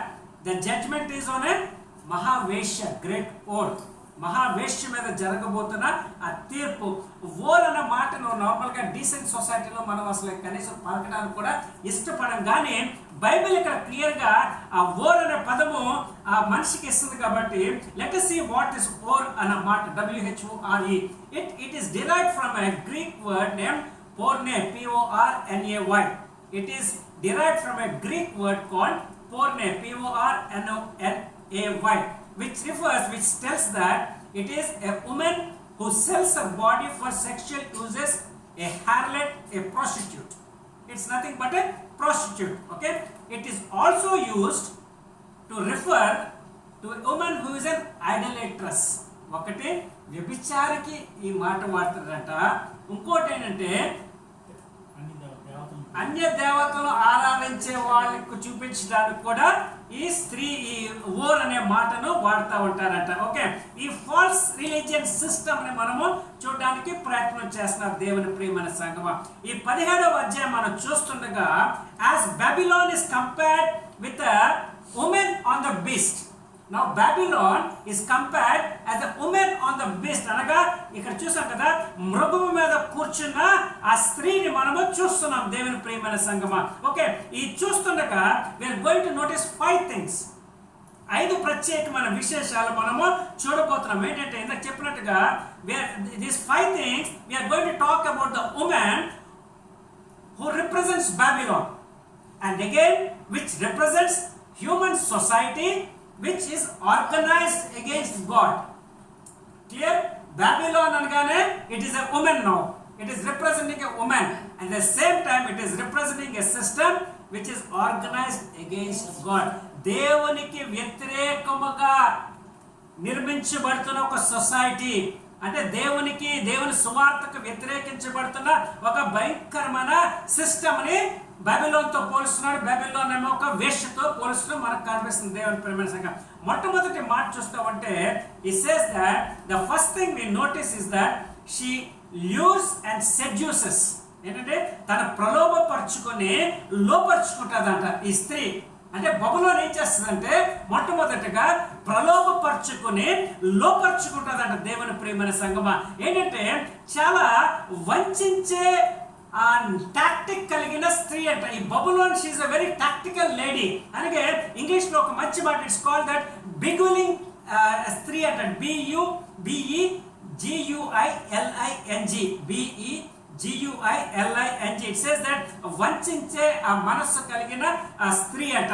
the judgment is on a Mahaveshya, great whore. మహావేశ్య మీద జరగబోతున్న ఆ తీర్పు. ఓర్ అన్న మాటను నార్మల్గా డీసెంట్ సొసైటీలో మనం అసలు కనీసం పలకడానికి కూడా ఇష్టపడం. కానీ బైబిల్ ఇక్కడ క్లియర్గా ఆ ఓర్ అనే పదము ఆ మనిషికి ఇస్తుంది కాబట్టి let us see what is whore అన్న మాట. WHORE. It is derived from a Greek word named porne, PORNAY. It is derived from a Greek word called porne, PORNAY, which tells that it is a woman who sells her body for sexual uses, a harlot, a prostitute. It's nothing but a prostitute. Okay, it is also used to refer to a woman who is an idolatress. ఒకటి వ్యభిచారికి ఈ మాట వాడతారట, ఇంకోటి ఏంటంటే అన్య దేవతలు ఆరాధించే వాళ్ళకు చూపించడానికి కూడా ఈ స్త్రీ ఈ ఓర్ అనే మాటను వాడుతూ ఉంటారట. ఓకే, ఈ ఫాల్స్ రిలీజియన్ సిస్టమ్ ని మనము చూడడానికి ప్రయత్నం చేస్తున్నారు దేవుని ప్రియమైన సంగమా. ఈ 17వ అధ్యాయం మనం చూస్తుండగా as Babylon is compared with a woman on the beast. Now Babylon is compared as a woman on the beast. అనగా ఇక్కడ చూసాం కదా, మృగము మీద కూర్చున్న ఆ స్త్రీని మనము చూస్తున్నాం దేవుని ప్రియమైన సంగమా. ఓకే, ఈ చూస్తుండగా we are going to notice 5 things. 5 ప్రత్యేకమైన విశేషాలు మనము చూడబోతున్నాం. ఏంటంటే ఇందాక చెప్పినట్టుగా these 5 things we are going to talk about the woman who represents Babylon, and again which represents human society which is organized against God. Clear? Babylon anagane it is a woman now. It is representing a woman, and at the same time it is representing a system which is organized against God. దేవునికి వ్యతిరేకముగా నిర్మించబడుతున్న ఒక society, అంటే దేవుని సువార్తకు వ్యతిరేకించబడుతున్న ఒక భయంకరమైన system ని బబిలోన్తో పోలుస్తున్నాడు. Babylon ఏమో ఒక వేశ్యతో పోలుస్తున్నాడు మనకు కనిపిస్తుంది దేవుని ప్రియమైన సంగమా. మొట్టమొదటి మాట చూస్తామంటే it says that the first thing we notice is that she lures and seduces. ఏంటంటే తన ప్రలోభపరుచుకొని లోపరుచుకుంటుందంట ఈ స్త్రీ. అంటే బబులోన్ ఏం చేస్తుందంటే మొట్టమొదటిగా ప్రలోభపరుచుకొని లోపరుచుకుంటుందంట దేవుని ప్రియమైన సంగమా. ఏంటంటే చాలా వంచే టాక్టిక్ కలిగిన స్త్రీ అంట ఈ Babylon. She is a very tactical lady. అలాగే ఇంగ్లీష్ లో ఒక మంచి మాట, ఇట్స్ కాల్డ్ దట్ బిగులింగ్ స్త్రీ అంట. BEGUILING. It says that వంచించే ఆ మనస్సు కలిగిన ఆ స్త్రీ అంట.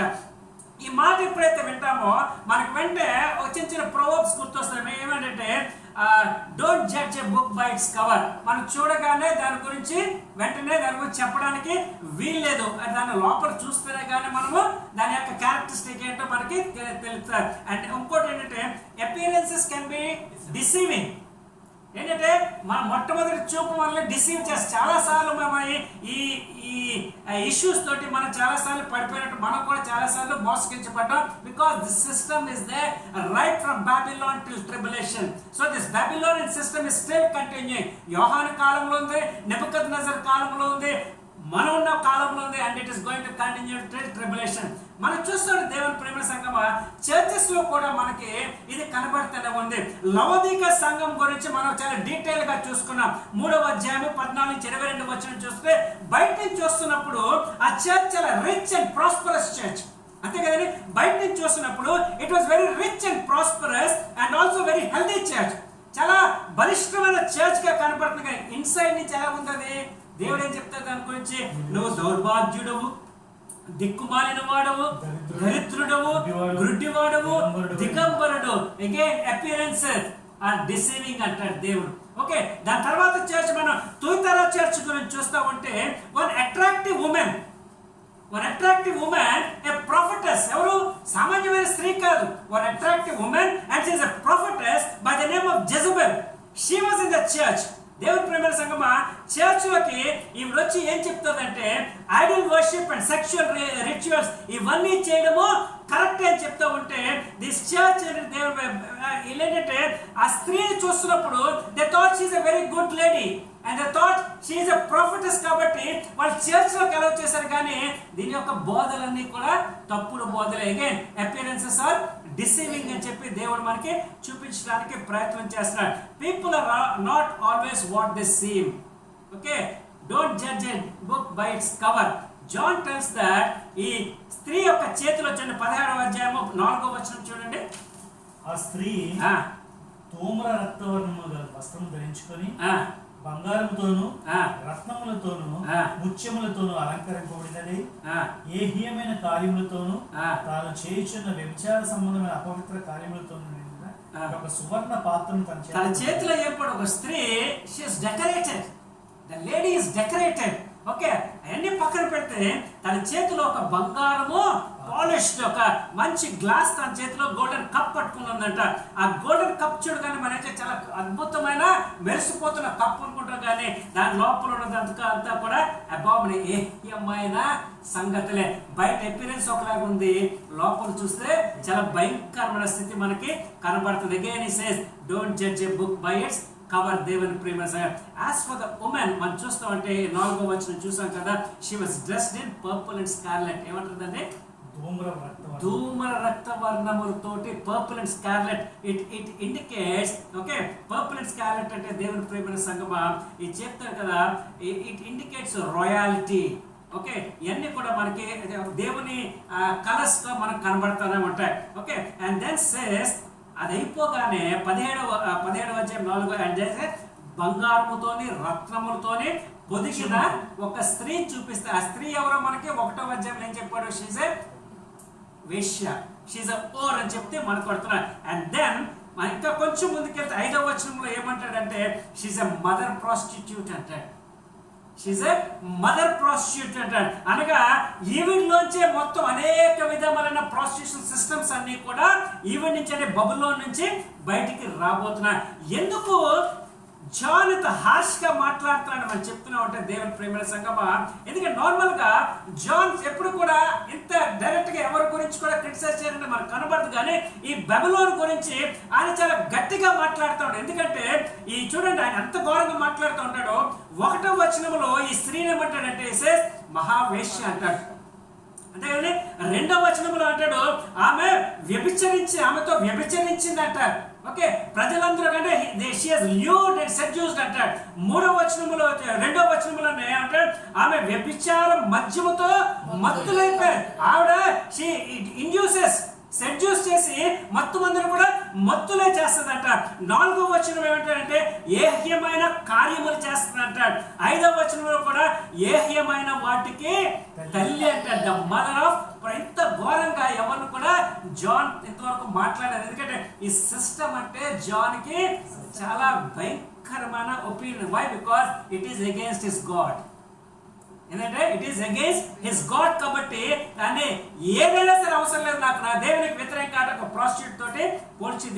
ఈ మాట ఎప్పుడైతే వింటామో మనకు వెంటనే చిన్న చిన్న ప్రొవర్బ్స్ గుర్తొస్తాయి. ఏమంటే don't judge a book by its cover. మనం చూడగానే దాని గురించి వెంటనే దాని గురించి చెప్పడానికి వీల్లేదు. దాని లోపల చూస్తేనే కానీ మనము దాని యొక్క క్యారెక్టరిస్టిక్ ఏంటో మనకి తెలుస్తుంది. అండ్ ఇంకోటి ఏంటంటే అపియరెన్సెస్ కెన్ బి డిసీవింగ్. ఏంటంటే మన మొట్టమొదటి చూపు వల్ల డిసీవ్ చేస్తే చాలాసార్లు మేము ఈ ఇష్యూస్ తోటి మనం చాలాసార్లు పడిపోయినట్టు మనం కూడా చాలాసార్లు మోసగించబడ్డాం. Because this system is they right from Babylon till tribulation. So this Babylonian system is still continuing. యోహాను కాలంలో ఉంది, నెబుకద్నెజర్ కాలంలో ఉంది, మనం ఉన్న కాలంలో ఉంది, and it is going to continue tribulation. మనం చూస్తున్నాం దేవుని ప్రేమ సంఘం చర్చెస్ లో కూడా మనకి ఇది కనబడుతూనే ఉంది. లవోదిక సంఘం గురించి మనం చాలా డీటెయిల్ గా చూసుకున్నాం. 3వ అధ్యాయం 14-22 వచనం చూస్తే బయట నుంచి చూస్తున్నప్పుడు ఆ చర్చ్ చాలా రిచ్ అండ్ ప్రాస్పరస్ చర్చ్, అంతే కదండి. బయట నుంచి చూస్తున్నప్పుడు it was very rich and prosperous and also very healthy church, చాలా బలిష్టమైన చర్చ్ గా కనపడుతుంది. కానీ ఇన్సైడ్ నుంచి ఎలా ఉంటుంది, దేవుడు ఏం చెప్తారు దాని గురించి, నువ్వు దౌర్భాగ్యుడవు, దిక్కుమాలిన వాడవు, దరిద్రుడవు, గుడ్డివాడవు, దిగంబరుడు. అగైన్ అపియరెన్సెస్ ఆర్ డిసీవింగ్ అంటాడు దేవుడు. ఓకే, దాని తర్వాత చర్చ్ మనం తుయితరా చర్చ్ గురించి చూస్తా ఉంటే one attractive woman, a prophetess, ఎవరు సామాన్యమైన స్త్రీ కాదు, one attractive woman and she is a prophetess by the name of Jezebel. She was in the church. దేవుని ప్రేమ సంగమా చర్చ్ లోకి ఈవిడ వచ్చి ఏం చెప్తుందంటే idol worship and sexual rituals ఇవన్నీ చేయడము కరెక్ట్ అని చెప్తా ఉంటే దిస్ చర్చ్ దేవుడు ఏంటంటే ఆ స్త్రీని చూస్తున్నప్పుడు they thought she is a very good lady and they thought she is a prophetess. కాబట్టి వాళ్ళు చర్చ్ లోకి అలౌ చేశారు. కానీ దీని యొక్క బోధలన్నీ కూడా తప్పుడు బోధలే. అగైన్ అపియరెన్సెస్ ఆర్ డిసీవింగ్ అని చెప్పి దేవుడు మనకి చూపించడానికి ప్రయత్నం చేస్తున్నాడు. People are not always what they seem. Okay, don't judge a book by its cover. John tells that ఈ స్త్రీ యొక్క చేతిలో చూడండి 17వ అధ్యాయం 4వ వచనం చూడండి. ఆ స్త్రీ తోమ్ర రక్తవర్ణము గల వస్త్రం ధరించుకొని బంగారముతోను రత్నములతోను ముత్యములతోను అలంకరింపబడినది. ఏ హీయమైన కార్యములతోను తాను చేయుచున్న వ్యభిచార సంబంధమైన అపవిత్ర కార్యములతోను ఒక సువర్ణ పాత్రను తన చేతిలో ఏర్పడి ఒక స్త్రీ, she is decorated, the lady is decorated. Okay, అవన్నీ పక్కన పెడితే తన చేతిలో ఒక బంగారము పాలిష్డ్ ఒక మంచి గ్లాస్ తన చేతిలో గోల్డెన్ కప్ పట్టుకుని ఉందంట. ఆ గోల్డెన్ కప్ చూడగానే మనైతే చాలా అద్భుతమైన మెరిసిపోతున్న కప్ అనుకుంటాం. కానీ దాని లోపల ఉన్నదంతా అంతా కూడా అబామినేయమైన సంగతులే. బయట అపియరెన్స్ ఒకలాగా ఉంది, లోపల చూస్తే చాలా భయంకరమైన స్థితి మనకి కనబడుతుంది. Again he says don't judge a book by its cover. దేవుని ప్రేమ. యాజ్ ఫర్ ద ఉమెన్ మనం చూస్తామంటే 4వ వచనం చూసాం కదా, she was dressed in purple and scarlet. ఏమంటుందండి, ధూమ్ర రక్తవర్ణములతోటి purple and scarlet. It indicates, okay, purple and scarlet అంటే దేవుని ప్రేమ సంగమా ఇది చెప్తారు కదా, ఇట్ ఇండికేట్స్ రాయల్టీ. ఓకే, ఇవన్నీ కూడా మనకి దేవుని కలర్స్ తో మనకు కనబడతానే ఉంటాయి. ఓకే, అండ్ దెన్ సేస్ అది అయిపోగానే 17వ అధ్యాయం 4వ అంటే బంగారముతోని రత్నములతోని పొదిగిన ఒక స్త్రీ చూపిస్తే ఆ స్త్రీ ఎవరో మనకి 1వ అధ్యాయంలో ఏం చెప్పాడు, షీజ్ ఎ వేశ్య, షీజ్ ఎ ఓర్ అని చెప్తే మనకు పడుతున్నారు. అండ్ దెన్ ఇంకా కొంచెం ముందుకెళ్తే 5వ వచనంలో ఏమంటాడంటే షీజ్ ఎ మదర్ ప్రాస్టిట్యూట్ అంటాడు. షీజ్ ఎ మదర్ ప్రాస్టిట్యూట్ అంటాడు. అనగా ఈవిడ్లోంచే మొత్తం అనేక విధమైన ప్రాస్టిట్యూషన్ సిస్టమ్స్ అన్ని కూడా ఈవిడ్ నుంచి అంటే బబుల్లో నుంచి బయటికి రాబోతున్నాయి. ఎందుకు జాన్ ఇంత హార్ష్ గా మాట్లాడుతున్నాడు మనం చెప్తున్నా ఉంటే దేవుని ప్రేమ సంగమా, ఎందుకంటే నార్మల్ గా జాన్ ఎప్పుడు కూడా ఇంత డైరెక్ట్ గా ఎవరి గురించి కూడా క్రిటిసైజ్ చేయాలంటే మనకు కనబడదు. కానీ ఈ బబులోన్ గురించి ఆయన చాలా గట్టిగా మాట్లాడుతాడు. ఎందుకంటే ఈ చూడండి ఆయన ఎంత ఘోరంగా మాట్లాడుతూ ఉంటాడు. 1వ వచనంలో ఈ స్త్రీని ఏమంటాడంటే మహావేశ్య అంటాడు. అంతేగాని 2వ వచనంలో అంటాడు ఆమెతో వ్యభిచరించింది అంటాడు. ఓకే, ప్రజలందరూ కంటే షీ హస్ ల్యూర్డ్ అండ్ సెడ్యూస్డ్ అంటాడు. 2వ వచనంలో ఏమంటాడు, ఆమె వ్యభిచారం మద్యముతో మత్తులైపోయారు. ఆవిడ షీ ఇండ్యూసెస్ సెడ్యూస్ చేసి మత్తు మందిని కూడా మత్తులే చేస్తుందంట. 4వ వచనం ఏమంటాడంటే ఏహ్యమైన కార్యములు చేస్తుందంటాడు. 5వ వచనంలో కూడా ఏహ్యమైన వాటికి తల్లి అంటాడు, ద మదర్ ఆఫ్. ఇంత ఘోరంగా ఎవరిని కూడా జాన్ ఇంతవరకు మాట్లాడారు. ఎందుకంటే ఈ సిస్టమ్ అంటే జాన్ కి చాలా భయంకరమైన opinion. Why? Because it is against his God. ఎందుకంటే it is against his God. కాబట్టి దాన్ని ఏదైనా సరే అవసరం లేదు, నాకు నా దేవునికి వ్యతిరేకంగా ఒక ప్రాస్టిట్యూట్ తోటి పోల్చి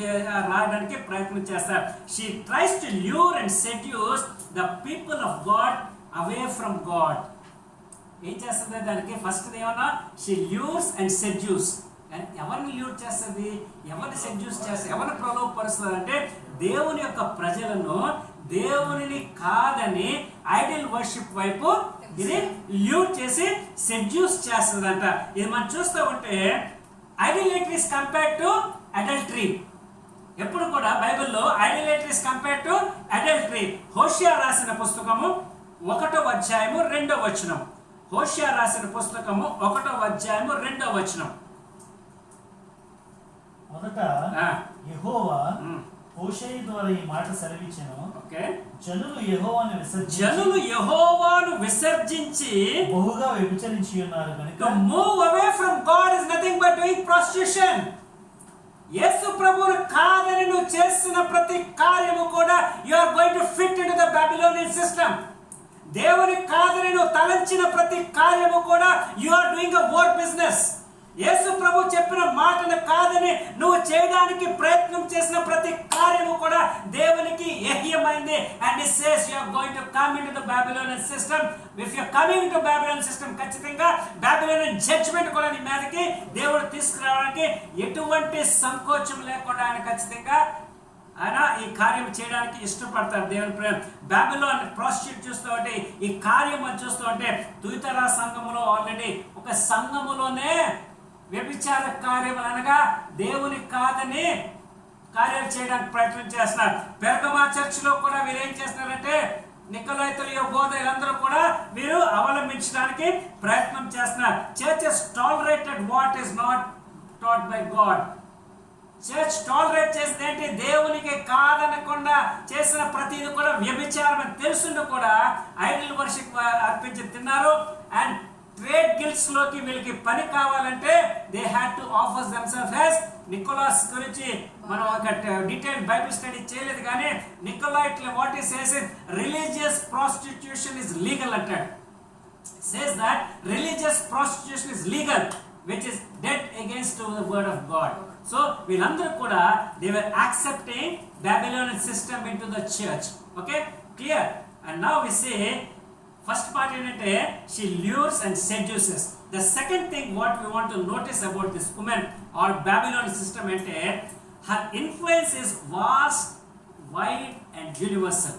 రాయడానికి ప్రయత్నం చేస్తారు. She tries to lure and seduce the people of god away from god. ఏం చేస్తుంది దానికి? ఫస్ట్ ఏమన్నా షీ ల్యూర్స్ అండ్ సెడ్యూస్. ఎవరిని ల్యూర్ చేస్తుంది, ఎవరిని సెడ్యూస్ చేస్తుంది, ఎవరిని ప్రలోభపరుస్తుంది అంటే దేవుని యొక్క ప్రజలను దేవుని కాదని ఐడల్ వర్షిప్ వైపు ఇది ల్యూట్ చేసి సెడ్యూస్ చేస్తుందంట. ఇది మనం చూస్తూ ఉంటే idolatry is compared to adultery. ఎప్పుడు కూడా బైబిల్లో idolatry is compared to adultery. హోషియా రాసిన పుస్తకము 1వ అధ్యాయము 2వ వచనం. హోషియా రాసిన పుస్తకము 1వ అధ్యాయము 2వ వచనం. మొదట యెహోవా హోషేయ ద్వారా ఈ మాట సెలవిచ్చెను. జనులు యెహోవాను విసర్జించి బహుగా వ్యభిచరించి ఉన్నారు కనుక to move away from God is nothing but doing prostitution. యేసు ప్రభువును కాదని నువ్వు చేస్తున్న ప్రతి కార్యము కూడా you are going to fit into the Babylonian system. దేవుని కాదని నువ్వు తలంచిన ప్రతి కార్యము కూడా you are doing a war business. యేసు ప్రభు చెప్పిన మాటను కాదని నువ్వు చేయడానికి ప్రయత్నం చేసిన ప్రతి కార్యము కూడా దేవునికి ఏహ్యమైంది. And it says you are going to come into the Babylonian system. If you are coming into Babylonian system, ఖచ్చితంగా Babylonian judgment కూడా నీ మీదకి దేవుడు తీసుకురావడానికి ఎటువంటి సంకోచం లేకుండా ఆయన ఖచ్చితంగా ఆయన ఈ కార్యం చేయడానికి ఇష్టపడతారు. దేవుని ప్రేమ బాబిలోన్ ప్రాస్టిట్యూట్ చూస్తూ ఉంటే ఈ కార్యం అని చూస్తూ ఉంటే తుయితరా సంఘములో ఆల్రెడీ ఒక సంఘములోనే వ్యభిచార కార్యం అనగా దేవుని కాదని కార్యాలు చేయడానికి ప్రయత్నం చేస్తున్నారు. పెర్గమా చర్చిలో కూడా వీరు ఏం చేస్తున్నారంటే నికోలైతుల బోధ వీళ్ళందరూ కూడా వీరు అవలంబించడానికి ప్రయత్నం చేస్తున్నారు. Churches tolerated what is not taught by god. Church tolerate చేసింది ఏంటి? దేవునికి కాదనకుండా చేసిన ప్రతిది కూడా వ్యభిచారం అని తెలుసుండి కూడా ఐడల్ వర్షిప్ అర్పించి తిన్నారు. అండ్ ట్రేడ్ గిల్డ్స్ లోకి వీళ్ళకి పని కావాలంటే they had to offer themselves as Nicholas గురించి మనం ఒక డీటెయిల్ బైబిల్ స్టడీ చేయలేదు. కానీ Nicolaite what is says religious prostitution is legal అంటాడు. Says that religious prostitution is legal which is dead against the word of God. So వీళ్ళందరూ కూడా they were accepting Babylonian system into the church. Okay, clear? And now we say first part ఏంటంటే she lures and seduces. The second thing what we want to notice about this woman or Babylonian system అంటే her influence is vast, wide and universal.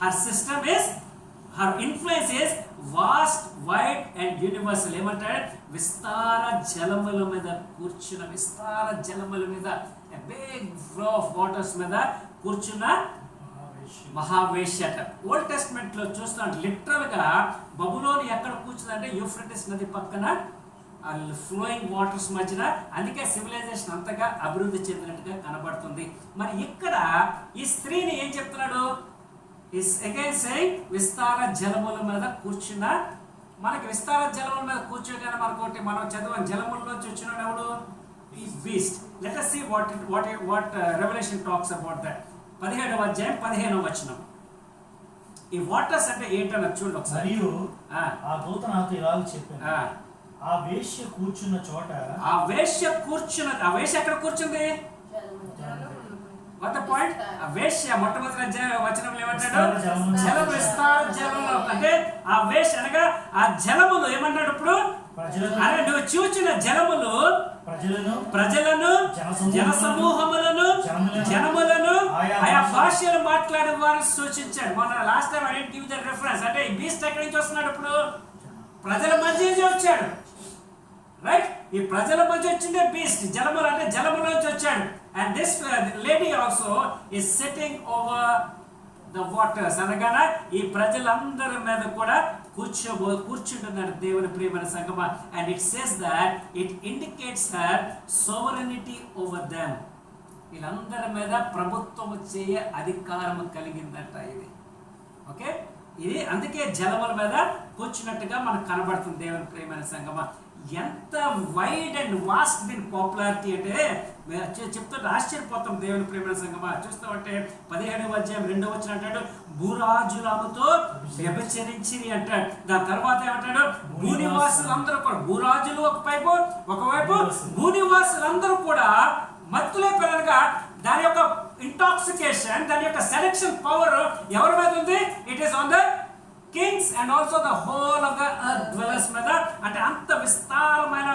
Her system is her influence is vast, wide and universal. ఏమంటాడు? విస్తార జలముల మీద కూర్చున్న విస్తార జలముల మీద a big flow of waters మీద కూర్చున్న మహావేశ్యట. Old testament లో చూస్తాం లిటరల్ గా బబులోని ఎక్కడ కూర్చుందంటే యూఫ్రటిస్ నది పక్కన ఫ్లోయింగ్ వాటర్స్ మధ్యన. అందుకే సివిలైజేషన్ అంతగా అభివృద్ధి చెందినట్టుగా కనబడుతుంది. మరి ఇక్కడ ఈ స్త్రీని ఏం చెప్తున్నాడు? is again saying విస్తార జలముల మీద కూర్చున్న. మనకి విస్తార జలముల మీద కూర్చోగానే మనకోటి మనం చదవని జలముల్లోంచి వచ్చినాడు ఎవడు? ఈ beast. Let us see what Revelation talks about that. 17వ అధ్యాయం 15వ వచనం. ఈ వాటర్స్ అంటే ఏంటన్న చూడండి ఒకసారి. ఆ దూత నాతో ఇలాగ చెప్పాను, ఆ వేశ్య కూర్చున్న చోట ఆ వేశ్య ఎక్కడ కూర్చుంది? What the point? ఆ వేశ్య మొట్టమొదటి వచనంలో ఏమంటాడు? జలము విస్తార జలంలో. అంటే ఆ వేశ్య అనగా ఆ జలములు ఏమన్నాడు? ఇప్పుడు అరే నువ్వు చూచిన జలములు ప్రజలను జనసమూహములను జనములను ఆయా భాషలు మాట్లాడే వారిని సూచించాడు. మన last time I didn't give the reference. అంటే ఈ బీస్ట్ ఎక్కడి నుంచి వస్తున్నాడు? ఇప్పుడు ప్రజల మధ్య నుంచి వచ్చాడు. రైట్? ఈ ప్రజల మధ్య వచ్చిందే బీస్ట్. జలములు అంటే జలముల నుంచి వచ్చాడు. And this lady also is sitting over the waters. అనగానే ఈ ప్రజలందరి మీద కూడా కూర్చుంటున్నాడు దేవుని ప్రియమైన సంగమా. And it says that it indicates her sovereignty over them. వీళ్ళందరి మీద ప్రభుత్వం చేయ అధికారం కలిగిందంట ఇది. ఓకే, ఇది అందుకే జలముల మీద కూర్చున్నట్టుగా మనకు కనబడుతుంది దేవుని ప్రియమైన సంగమా. ఎంత వైడ్ అండ్ వాస్ట్ దీని పాపులారిటీ అంటే చెప్తుంటే ఆశ్చర్యపోతాం దేవుని ప్రేమ సంగమా. చూస్తూ ఉంటే 17వ అధ్యాయం 2వ వచనం అంటాడు భూరాజులతో వ్యభిచరించి అంటాడు. దాని తర్వాత ఏమంటాడు? భూనివాసులందరూ కూడా, భూరాజులు ఒకవైపు భూనివాసులందరూ కూడా మత్తులే పిల్లలుగా దాని యొక్క ఇంటాక్సికేషన్, దాని యొక్క సెలెక్షన్ పవర్ ఎవరి మీద ఉంది? It is on the kings and also the whole of the earth dwellers మీద. అంటే అంత విస్తారమైన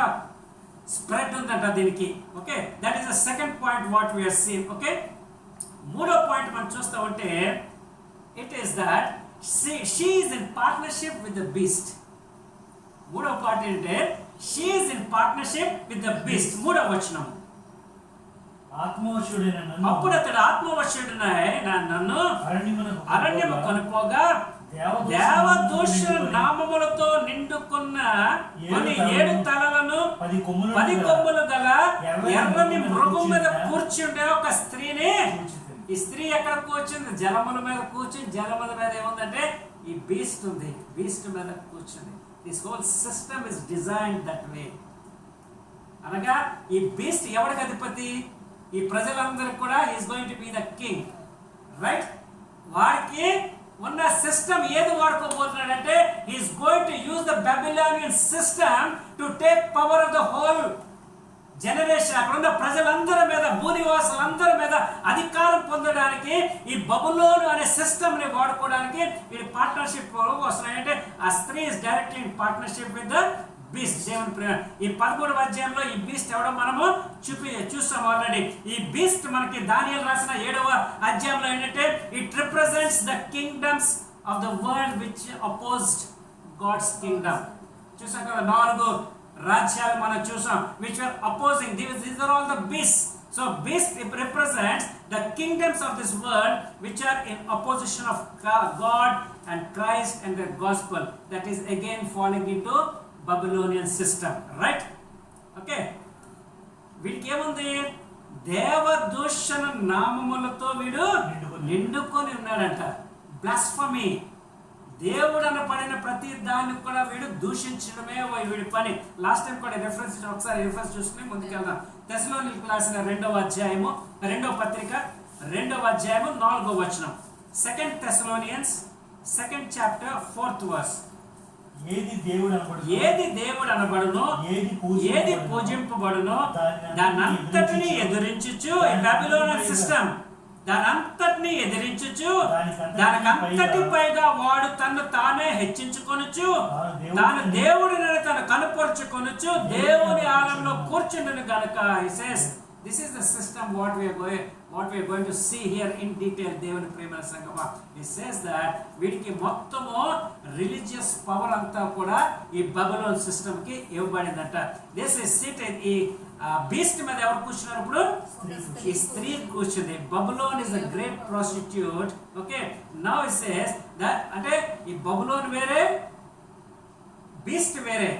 స్ప్రెడ్ ఉందంట దీనికి. Okay, that is the second point what we are seen. Okay, మూడో పాయింట్ మనం చూస్తూ ఉంటే it is that she is in partnership with the beast. మూడవ పార్ట్ ఏంటంటే she is in partnership with the beast. మూడవ వచనం, ఆత్మవశుడైన నన్ను అప్పుడు అతడు ఆత్మవశుడైన నన్ను అరణ్యము కొనుపోగా దేవదూష నామములతో నిండుకున్న కొన్ని 7 తలలను 10 కొమ్ములు గల ఎర్రని మృగం మీద కూర్చుండే ఒక స్త్రీని. ఈ స్త్రీ ఎక్కడ కూర్చుంది? జలముల మీద కూర్చుని, జలముల మీద ఏముందంటే ఈ బీస్ట్ ఉంది, బీస్ట్ మీద కూర్చుంది. This whole system is designed that way. అనగా ఈ బీస్ట్ ఎవరికి అధిపతి? ఈ ప్రజలందరికీ కూడా is going to be the king, right? వారికి ఉన్న సిస్టమ్ ఏది వాడుకోబోతున్నాడంటే is going to use the Babylonian system to take power of the whole generation. అక్కడ ఉన్న ప్రజలందరి మీద, భూనివాసులందరి మీద అధికారం పొందడానికి ఈ బబులోను అనే సిస్టమ్ ని వాడుకోవడానికి ఈ పార్ట్నర్షిప్ వస్తున్నాయి. అంటే ఆ స్త్రీ is directly in partnership with the beast. దేవుని ప్రేమ. ఈ 13వ అధ్యాయంలో ఈ బీస్ట్ ఎవడో మనము చూస్తాం ఆల్రెడీ. ఈ బీస్ట్ మనకి దానియేలు రాసిన 7వ అధ్యాయంలో ఏంటంటే it represents the kingdoms of the world which opposed god's kingdom. చూసాం కదా, 4 రాజ్యాలు మనం చూసాం which were opposing. These are all the beasts. So beast represents the kingdoms of this world which are in opposition of God and Christ and the gospel. That is again falling into Babylonian system, right? Okay. వీడికి ఏముంది? దేవదూషణ నామములతో వీడు నిండుకొని ఉన్నాడంట. Blasphemy, దేవుడు అనబడిన ప్రతి దాన్ని కూడా వీడు దూషించడమే వీడి పని. లాస్ట్ టైం కూడా రెఫరెన్స్ ఒకసారి రిఫరెన్స్ చూసుకుని ముందుకెళ్దాం. తెస్సలోనికీయులకు రాసిన 2వ అధ్యాయము, 2వ పత్రిక 2వ అధ్యాయము 4వ వచనం. 2 Thessalonians 2nd chapter 4th verse. ఏది దేవుడు అనబడునో, ఏది పూజింపబడునో దానంతటిని ఎదిరించుచు ఈ బాబిలోనియన్ సిస్టమ్, దానంతటిని ఎదిరించుచు దానికంతటి పైగా వాడు తను తానే హెచ్చించుకొనుచు తాను దేవుడిని తను కనుపరుచుకొనుచు దేవుని ఆలయంలో కూర్చుండును గనుక. He says this is the system what we are going to see here in detail. దేవుని ప్రేమ సంగమా, He says that వీడికి మొత్తము రిలీజియస్ పవర్ అంతా కూడా ఈ బబులోన్ సిస్టమ్ కి ఇవ్వబడిందట. This is seated. ఈ బీస్ట్ మీద ఎవరు కూర్చున్నారు? ఇప్పుడు ఈ స్త్రీ కూర్చుంది. Babylon is a great prostitute. Okay, now it says that అంటే ఈ బబులోన్ వేరే, బీస్ట్ వేరే.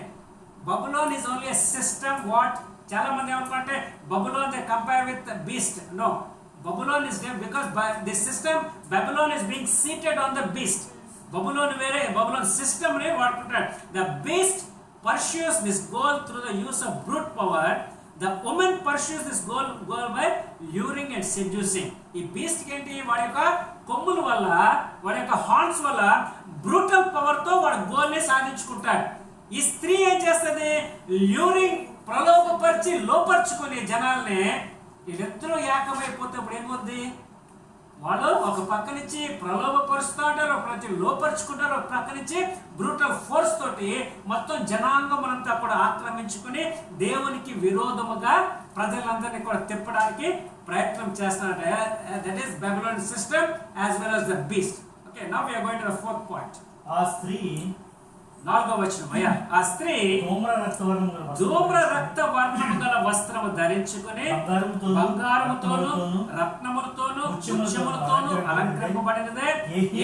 Babylon is only a system. What చాలా మంది ఏమనుకుంటే Babylon they compare with beast. No, Babylon is there because this system Babylon is being seated on the beast. Babylon వేరే, Babylon system ని వాడుకుంటారు. The beast pursues this goal through the use of brute power. The woman pursues this goal by luring and seducing. ఈ beast ఏంటి? వాడి యొక్క కొమ్ముల వల్ల, వాడి యొక్క హార్న్స్ వల్ల బ్రూటల్ పవర్ తో వాడి గోల్ ని సాధించుకుంటాడు. ఈ స్త్రీ ఏం చేస్తుంది? ల్యూరింగ్, ప్రలోభపరిచి లోపరుచుకునే జనాల్ని. వీళ్ళిద్దరూ ఏకమైపోతే ఇప్పుడు ఏమవుద్ది? వాళ్ళు ఒక పక్క నుంచి ప్రలోభపరుస్తూ ఉంటారు, ఒక నుంచి లోపరుచుకుంటారు, ఒక పక్క నుంచి బ్రూటల్ ఫోర్స్ తోటి మొత్తం జనాంగం అంతా కూడా ఆక్రమించుకుని దేవునికి విరోధముగా ప్రజలందరినీ కూడా తిప్పడానికి ప్రయత్నం చేస్తున్నారు. That is Babylonian system as well as the beast. Okay, now we are going to the 4th point. ఆ స్త్రీ 4వ వచనం. అయ్యా, ఆ స్త్రీ ధూమ్ర రక్త వర్ణము గల వస్త్రము ధరించుకుని బంగారముతోను రత్నములతోను ముత్యములతోను అలంకరింపబడినదే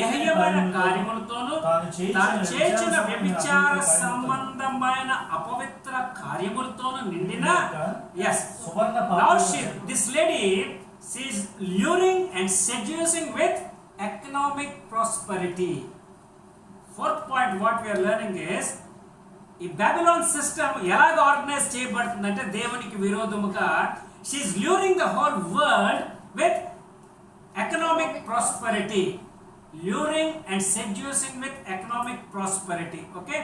ఏహ్యమైన కార్యములతోను తాను చేసిన వ్యభిచార సంబంధమైన అపవిత్ర కార్యములతోను నిండిన. yes, now this lady, she is luring and seducing with economic prosperity. 4th point what we are learning is ఈ బాబిలోన్ సిస్టమ్ ఎలాగ ఆర్గనైజ్ చేయబడుతుందంటే దేవునికి విరోధముగా she is luring the whole world with economic prosperity. Luring and seducing with economic prosperity. Okay,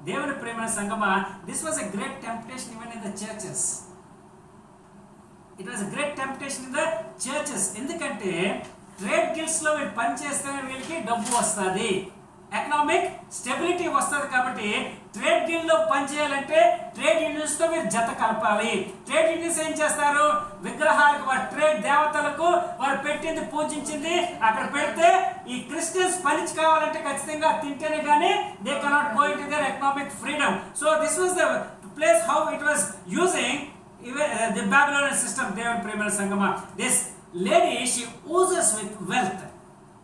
దేవుని ప్రేమ సంగమా, this was a great temptation even in the churches. It was a great temptation in the churches. ఎందుకంటే trade guilds లో వీళ్ళు పనిచేస్తేనే వీళ్ళకి డబ్బు వస్తుంది. Economic stability వస్తుంది. కాబట్టి ట్రేడ్ యూనియన్ లో పనిచేయాలంటే ట్రేడ్ యూనియన్స్ తో మీరు జత కలపాలి. ట్రేడ్ యూనియన్స్ ఏం చేస్తారు, విగ్రహాలకు వారి ట్రేడ్ దేవతలకు వారు పెట్టింది పూజించింది అక్కడ పెడితే ఈ క్రిస్టియన్స్ పని కావాలంటే ఖచ్చితంగా తింటేనే కానీ they cannot go into their economic freedom. So this was the place how it was using the Babylonian system. దేవుని ప్రేమ సంగమా, this lady she oozes with wealth.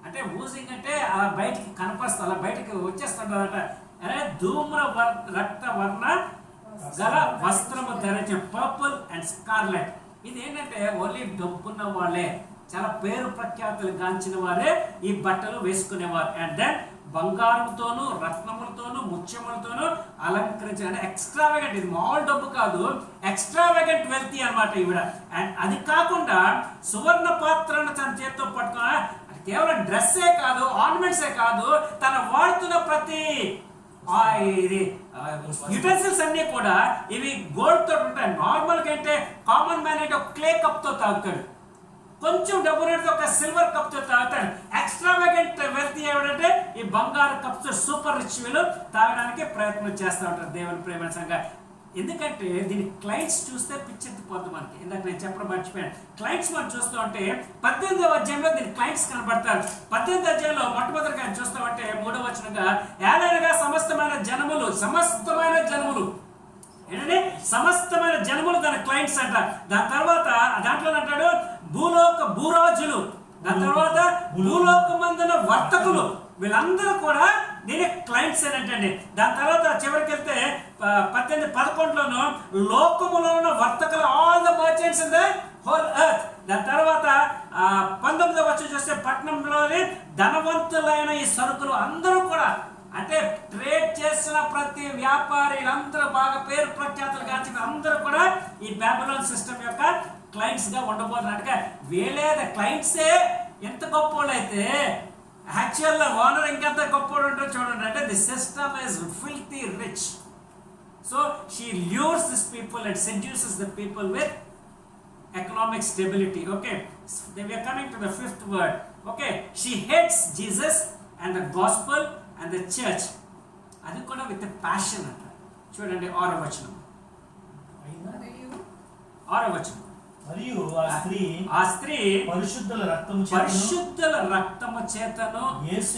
అంటే ఊజింగ్ అంటే అలా బయటికి కనపరుస్తుంది, అలా బయటికి వచ్చేస్తుంటారట. అదే ధూమ్ర రక్త వర్ణ గల వస్త్రము ధరించిన పర్పుల్ అండ్ స్కార్లెట్. ఇది ఏంటంటే ఓన్లీ డబ్బున్న వాళ్ళే, చాలా పేరు ప్రఖ్యాతులు గాంచిన వారే ఈ బట్టలు వేసుకునేవారు. అండ్ దెన్ బంగారంతోనూ రత్నములతోనూ ముత్యములతోనూ అలంకరించిన, అంటే ఎక్స్ట్రావెగెంట్, ఇది మామూలు డబ్బు కాదు, ఎక్స్ట్రావెగెంట్ వెల్తీ అన్నమాట ఈవిడ. అండ్ అది కాకుండా సువర్ణ పాత్రను తన చేతితో పట్టుకున్న, కేవలం డ్రెస్సే కాదు, ఆర్నమెంట్సే కాదు, తన వాడుతున్న ప్రతి యుటెన్సిల్స్ అన్ని కూడా ఇవి గోల్డ్ తోటి ఉంటాయి. నార్మల్గా అంటే కామన్ మ్యాన్ అంటే ఒక క్లే కప్ తో తాగుతాడు, కొంచెం డబ్బు రేటుతో ఒక సిల్వర్ కప్ తో తాగుతాడు. ఎక్స్ట్రావెగెంట్ వెల్తీ ఏమిటంటే ఈ బంగారు కప్స్, సూపర్ రిచ్ వీళ్ళు తాగడానికి ప్రయత్నం చేస్తూ ఉంటారు దేవుని ప్రేమ సంఘ. ఎందుకంటే దీని క్లయింట్స్ చూస్తే పిచ్చెత్తిపోద్దు మనకి. ఇందాక నేను చెప్పడం మర్చిపోయాను. క్లయింట్స్ మనం చూస్తూ ఉంటే 18వ అధ్యాయంలో దీని క్లయింట్స్ కనబడతారు. 18వ అధ్యాయంలో మొట్టమొదటిగా చూస్తామంటే 3వ వచనంగా ఏలైనగా సమస్తమైన జనములు ఏంటంటే సమస్తమైన జనములు దాని క్లయింట్స్ అంట. దాని తర్వాత దాంట్లో అంటాడు భూరాజులు, దాని తర్వాత భూలోకమందున వర్తకులు, వీళ్ళందరూ కూడా దీని క్లయింట్స్ ఏంటండి. దాని తర్వాత చివరికి వెళ్తే 18-11లోను లోకములో ఉన్న వర్తకులు, all the merchants in the whole earth. దాని తర్వాత 19వ వచనం చూస్తే పట్టణంలోని ధనవంతులైన ఈ సరుకులు అందరూ కూడా, అంటే ట్రేడ్ చేసిన ప్రతి వ్యాపారులందరూ బాగా పేరు ప్రఖ్యాతులు గాంచిన అందరూ కూడా ఈ బాబిలోన్ సిస్టమ్ యొక్క క్లయింట్స్ గా ఉండబోతున్నట్టుగా. వీళ్ళే క్లయింట్సే ఎంత గొప్పోళ్ళు అయితే యాక్చువల్గా ఓనర్ ఇంకెంత గొప్పవాడు ఉంటారో చూడండి. అంటే the system is filthy rich. So she lures this people and seduces the people with economic stability. Okay, we are coming to the fifth word. Okay, she hates Jesus and the gospel and the church. అది కూడా with passion అంట. చూడండి 6వ వచనం. మరియు ఆ స్త్రీ పరిశుద్ధుల రక్తము చేతను యేసు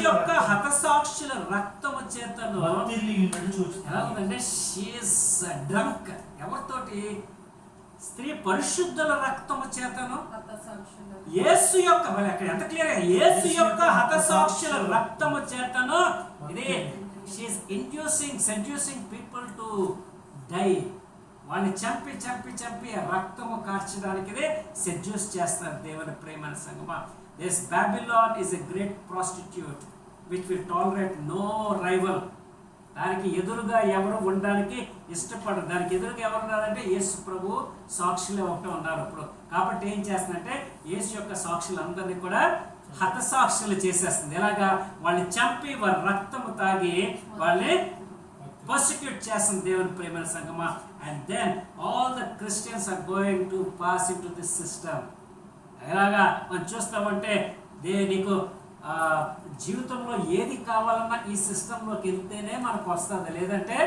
యొక్క హతసాక్షుల రక్తము చేతను ఎలా ఉందంటే షీ ఇస్ డ్రంక్. ఎవరితోటి? స్త్రీ పరిశుద్ధుల రక్తము చేతను యేసు యొక్క, అక్కడ ఎంత క్లియర్, యేసు యొక్క హతసాక్షుల రక్తము చేతను. ఇది she is seducing people to die. వాళ్ళని చంపి రక్తము కార్చడానికి సెడ్యూస్ చేస్తారు దేవుని ప్రేమ సంగమా. This Babylon is a great prostitute which will tolerate no rival. దానికి ఎదురుగా ఎవరు ఉండడానికి ఇష్టపడరు. దానికి ఎదురుగా ఎవరు ఉన్నారంటే యేసు ప్రభు సాక్షులే ఒకటే ఉన్నారు ఇప్పుడు. కాబట్టి ఏం చేస్తుందంటే యేసు యొక్క సాక్షులందరినీ కూడా హతసాక్షులు చేసేస్తుంది. ఎలాగా? వాళ్ళని చంపి వారి రక్తము తాగి వాళ్ళని persecute చేస్తుంది దేవుని ప్రేమ సంగమా. And then all the Christians are going to pass into this system. ఎలాగా మనం చూస్తామంటే నీకు జీవితంలో ఏది కావాలన్నా ఈ సిస్టంలోకి వెళ్తేనే మనకు వస్తుంది, లేదంటే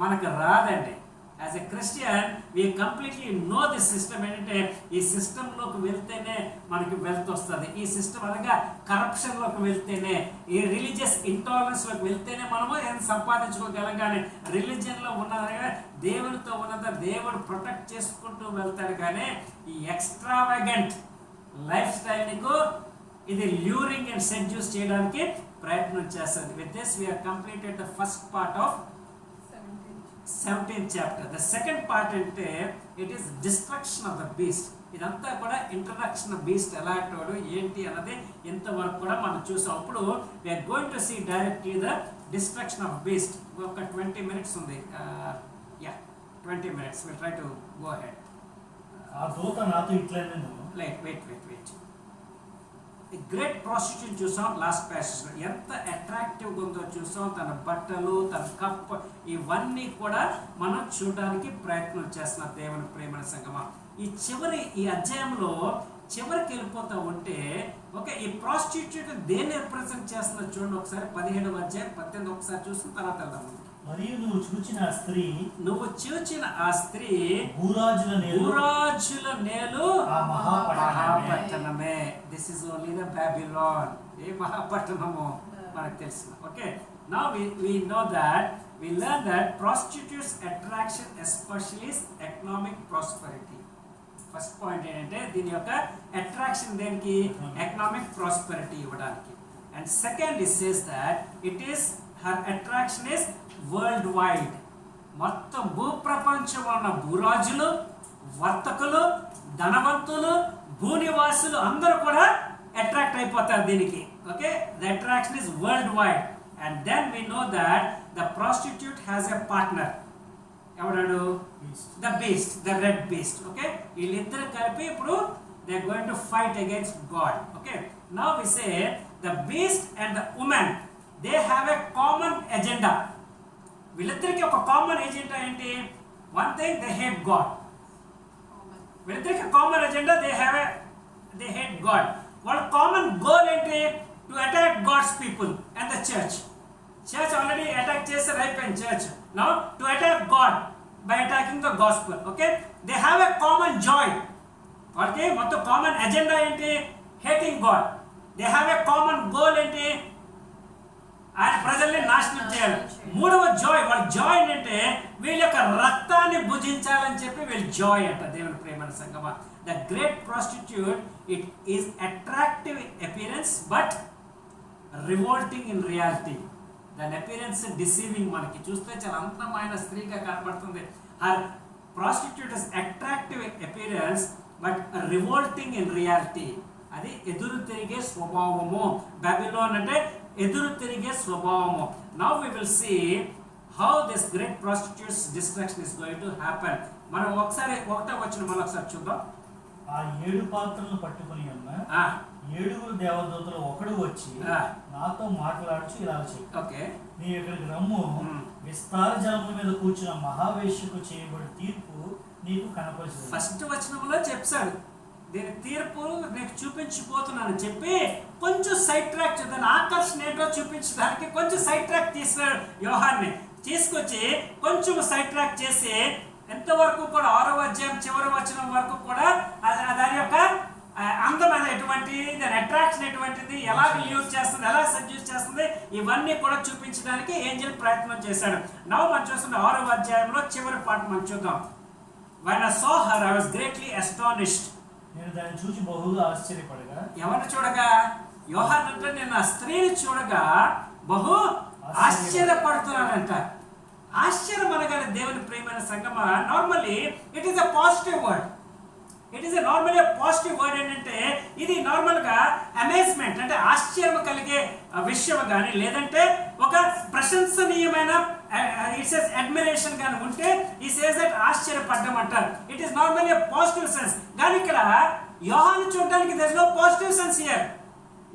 మనకు రాదండి. As a Christian we completely know this system. ఏంటంటే ఈ సిస్టంలోకి వెళ్తేనే మనకి వెల్త్ వస్తుంది. ఈ సిస్టమ్ అనగా కరప్షన్లోకి వెళ్తేనే, ఈ రిలీజియస్ ఇంటాలరెన్స్లోకి వెళ్తేనే మనము ఏం సంపాదించుకోగలం. కానీ రిలీజియన్లో ఉన్నదనగా దేవునితో ఉన్నదా దేవుడు ప్రొటెక్ట్ చేసుకుంటూ వెళ్తాడు. కానీ ఈ ఎక్స్ట్రావెగెంట్ లైఫ్ స్టైల్ నీకు ఇది ల్యూరింగ్ అండ్ సెడ్యూస్ చేయడానికి ప్రయత్నం చేస్తుంది. With this we have completed the first part of 17th chapter. The second part అంటే it is destruction of the beast. ఇదంతా కూడా ఇంట్రడక్షన్ ఆఫ్ బీస్ట్ ఎలాంటివాడు ఏంటి అన్నది ఇంతవరకు కూడా మనం చూసాం. అప్పుడు we are going to see directly the destruction of beast. ఒక 20 minutes ఉంది. 20 minutes. We'll try to go ahead. ఆ దూత నాతో ఇట్లా నేను wait. గ్రేట్ ప్రాస్టిట్యూట్ చూసాం లాస్ట్ ప్యాసేజ్లో. ఎంత అట్రాక్టివ్గా ఉందో చూసాం. తన బట్టలు, తన కప్, ఇవన్నీ కూడా మనం చూడడానికి ప్రయత్నం చేస్తున్నాం దేవుని ప్రేమ సంగమా. ఈ అధ్యాయంలో చివరికి వెళ్ళిపోతూ ఉంటే ఓకే, ఈ ప్రాస్టిట్యూట్ దేన్ని రిప్రజెంట్ చేస్తున్నది చూడండి ఒకసారి. 17వ అధ్యాయం 18 ఒకసారి చూసిన తర్వాత వెళ్దాం. మరియు నువ్వు చూచిన ఆ స్త్రీ భూరాజుల నేలు ఆ మహాపట్టణమే. This is only the Babylon. ఏ మహాపట్టణము మనకు తెలుసు. Okay, now we know that we learn that prostitutes attraction especially is economic prosperity. First point ఏంటంటే దీని యొక్క అట్రాక్షన్ దేనికి? ఎకనామిక్ ప్రాస్పెరిటీ ఇవ్వడానికి. And second it says that it is her attraction is world wide. మొత్తం భూప్రపంచంలో ఉన్న భూరాజులు, వర్తకులు, ధనవంతులు, భూనివాసులు అందరూ కూడా అట్రాక్ట్ అయిపోతారు దీనికి. Okay, the attraction is world wide. And then we know that the prostitute has a partner. ఎవడాడు? The beast, the red beast. Okay, వీళ్ళిద్దరు కలిపి ఇప్పుడు they are going to fight against God. Okay, now we say the beast and the woman they have a common agenda. వీళ్ళిద్దరికి ఒక common agenda ఏంటి? One thing, they hate God. వీళ్ళిద్దరికి common agenda, they hate God. వాళ్ళ common goal ఏంటి? To attack god's people and the church. Church already attack చేశారు, అయిపోయింది church. Now to attack God by attacking the gospel. Okay, they have a common joy. Okay, మొత్తం common agenda ఏంటి? Hating God. They have a common goal ఏంటి? ఆయన ప్రజల్ని నాశనం చేయాలి. మూడవ జాయ్, వాళ్ళ జాయ్ ఏంటంటే వీళ్ళ యొక్క రక్తాన్ని భుజించాలని చెప్పి వీళ్ళ జాయ్ అంట. దేవుని ప్రేమ సంగమా, the great prostitute it is attractive appearance but revolting in reality. దాని అపియరెన్స్ డిసీవింగ్. మనకి చూస్తే చాలా అందమైన స్త్రీగా కనబడుతుంది. Her prostitute is attractive appearance but revolting in reality. అది ఎదురు తిరిగే స్వభావము. బాబిలోన్ అంటే ఎదురు తిరిగే స్వభావము. Now we will see how this great prostitute's destruction is going to happen. మనం ఒకసారి ఒకటో వచ్చిన మనం ఒకసారి చూద్దాం. ఆ 7 పాత్రలను పట్టుకుని ఉన్న 7 దేవదూతలు ఒకడు వచ్చి నాతో మాట్లాడుచు ఇలా చెప్పి, నీ ఇక్కడికి రమ్ము, విస్తార జలముల మీద కూర్చున్న మహావేశ్యకు చేయబడి తీర్పు నీకు కనపరిచింది. ఫస్ట్ వచనంలో చెప్పాడు దీని తీర్పు నీకు చూపించిపోతున్నాను చెప్పి కొంచెం సైడ్ ట్రాక్ దాని ఆకర్షణ ఏంటో చూపించడానికి కొంచెం సైడ్ ట్రాక్ తీసినాడు. యోహాన్ని తీసుకొచ్చి కొంచెం సైడ్ ట్రాక్ చేసి ఎంతవరకు కూడా 6వ అధ్యాయం చివరి వచనం వరకు కూడా దాని యొక్క అందమైన ఎటువంటి, దాని అట్రాక్షన్ ఎటువంటిది, ఎలా యూజ్ చేస్తుంది, ఎలా సజెస్ట్ చేస్తుంది, ఇవన్నీ కూడా చూపించడానికి ఏంజెల్ ప్రయత్నం చేశాడు. నౌ మనం చూస్తున్న 6వ అధ్యాయంలో చివరి పాట మనం చూద్దాం. When I saw her, I was greatly astonished. నేను దాన్ని చూసి బహుగా ఆశ్చర్యపడగా. ఎవరిని చూడగా? యోహాను అంటే నేను ఆ స్త్రీని చూడగా బహు ఆశ్చర్యపడుతున్నానంట. ఆశ్చర్యం అనగానే దేవుని ప్రేమైన సంగమా, normally it is a positive word. It is normally positive word. ఏంటంటే ఇది నార్మల్గా అమేజ్మెంట్ అంటే ఆశ్చర్యం కలిగే విషయం కానీ, లేదంటే ఒక ప్రశంసనీయమైన ఇట్ సేస్ అడ్మిరేషన్ కానీ ఉంటే ఈ సేస్ దట్ ఆశ్చర్యపడ్డం అంటారు. It is normally positive sense. కానీ ఇక్కడ యోహాను చూడడానికి there is no positive sense here.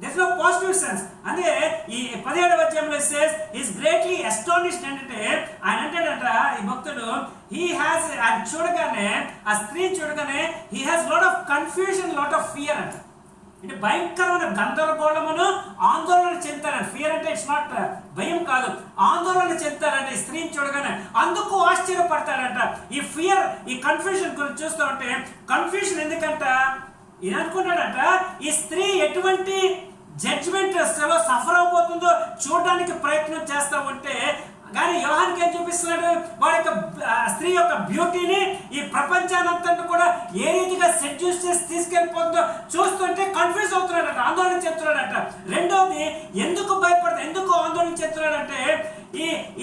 There is no positive sense. అంటే ఈ 17వ అధ్యాయంలో says he is greatly astonished అంటే ఆయన అంటాడంట ఈ భక్తుడు he has ఆయన చూడగానే ఆ స్త్రీ చూడగానే he has lot of confusion, lot of fear అంట. అంటే భయంకరమైన గందరగోళమును ఆందోళన చెందుతారంట. ఫియర్ అంటే ఇట్స్ నాట్ భయం కాదు, ఆందోళన చెందుతారంట ఈ స్త్రీని చూడగానే. అందుకు ఆశ్చర్యపడతాడంట. ఈ ఫియర్, ఈ కన్ఫ్యూజన్ గురించి చూస్తూ ఉంటే కన్ఫ్యూజన్ ఎందుకంట ఈయన అనుకున్నాడట ఈ స్త్రీ ఎటువంటి జడ్జ్మెంట్ లో సఫర్ అవబోతుందో చూడడానికి ప్రయత్నం చేస్తూ ఉంటే, కానీ యోహానికి ఏం చూపిస్తున్నాడు? వాడి యొక్క స్త్రీ యొక్క బ్యూటీని ఈ ప్రపంచానంతా కూడా ఏ రీతిగా సెడ్యూస్ చేసి తీసుకెళ్ళిపోతుందో చూస్తుంటే కన్ఫ్యూజ్ అవుతున్నాడట, ఆందోళన చెందుతున్నాడట. రెండోది ఎందుకు భయపడతాడు, ఎందుకు ఆందోళన చెందుతున్నాడంటే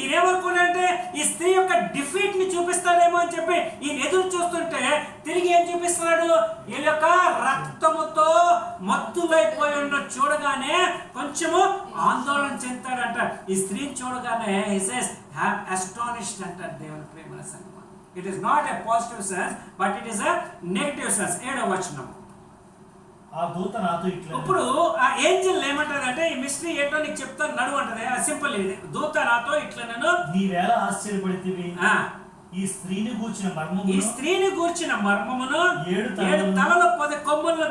ఈయనేమనుకున్నాడంటే ఈ స్త్రీ యొక్క డిఫీట్ ని చూపిస్తాడేమో అని చెప్పి ఈయన ఎదురు చూస్తుంటే తిరిగి ఏం చూపిస్తున్నాడు? వీళ్ళ యొక్క రక్తముతో మత్తులైపోయి ఉన్న చూడగానే కొంచెము ఆందోళన చెందుతాడంట. ఈ స్త్రీని చూడగానే he says have astonished అంటారు దేవుని ప్రేమ సంగమా. It is not a positive sense but it is a negative sense. 7వ వచనం. ఆ దూత నాతో ఇట్లా, ఇప్పుడు ఆ ఏంజెల్ ఏమంటదంటే ఈ మిస్టరీ ఏంటో నీకు చెప్తాను నడువు అంటది. సింపుల్ ఇది. దూత నాతో ఇట్లా నేను నీవేళ ఆశ్చర్యపడితివి, ఈ స్త్రీని గూర్చిన మర్మమును 7 తలలు 10 కొమ్ములను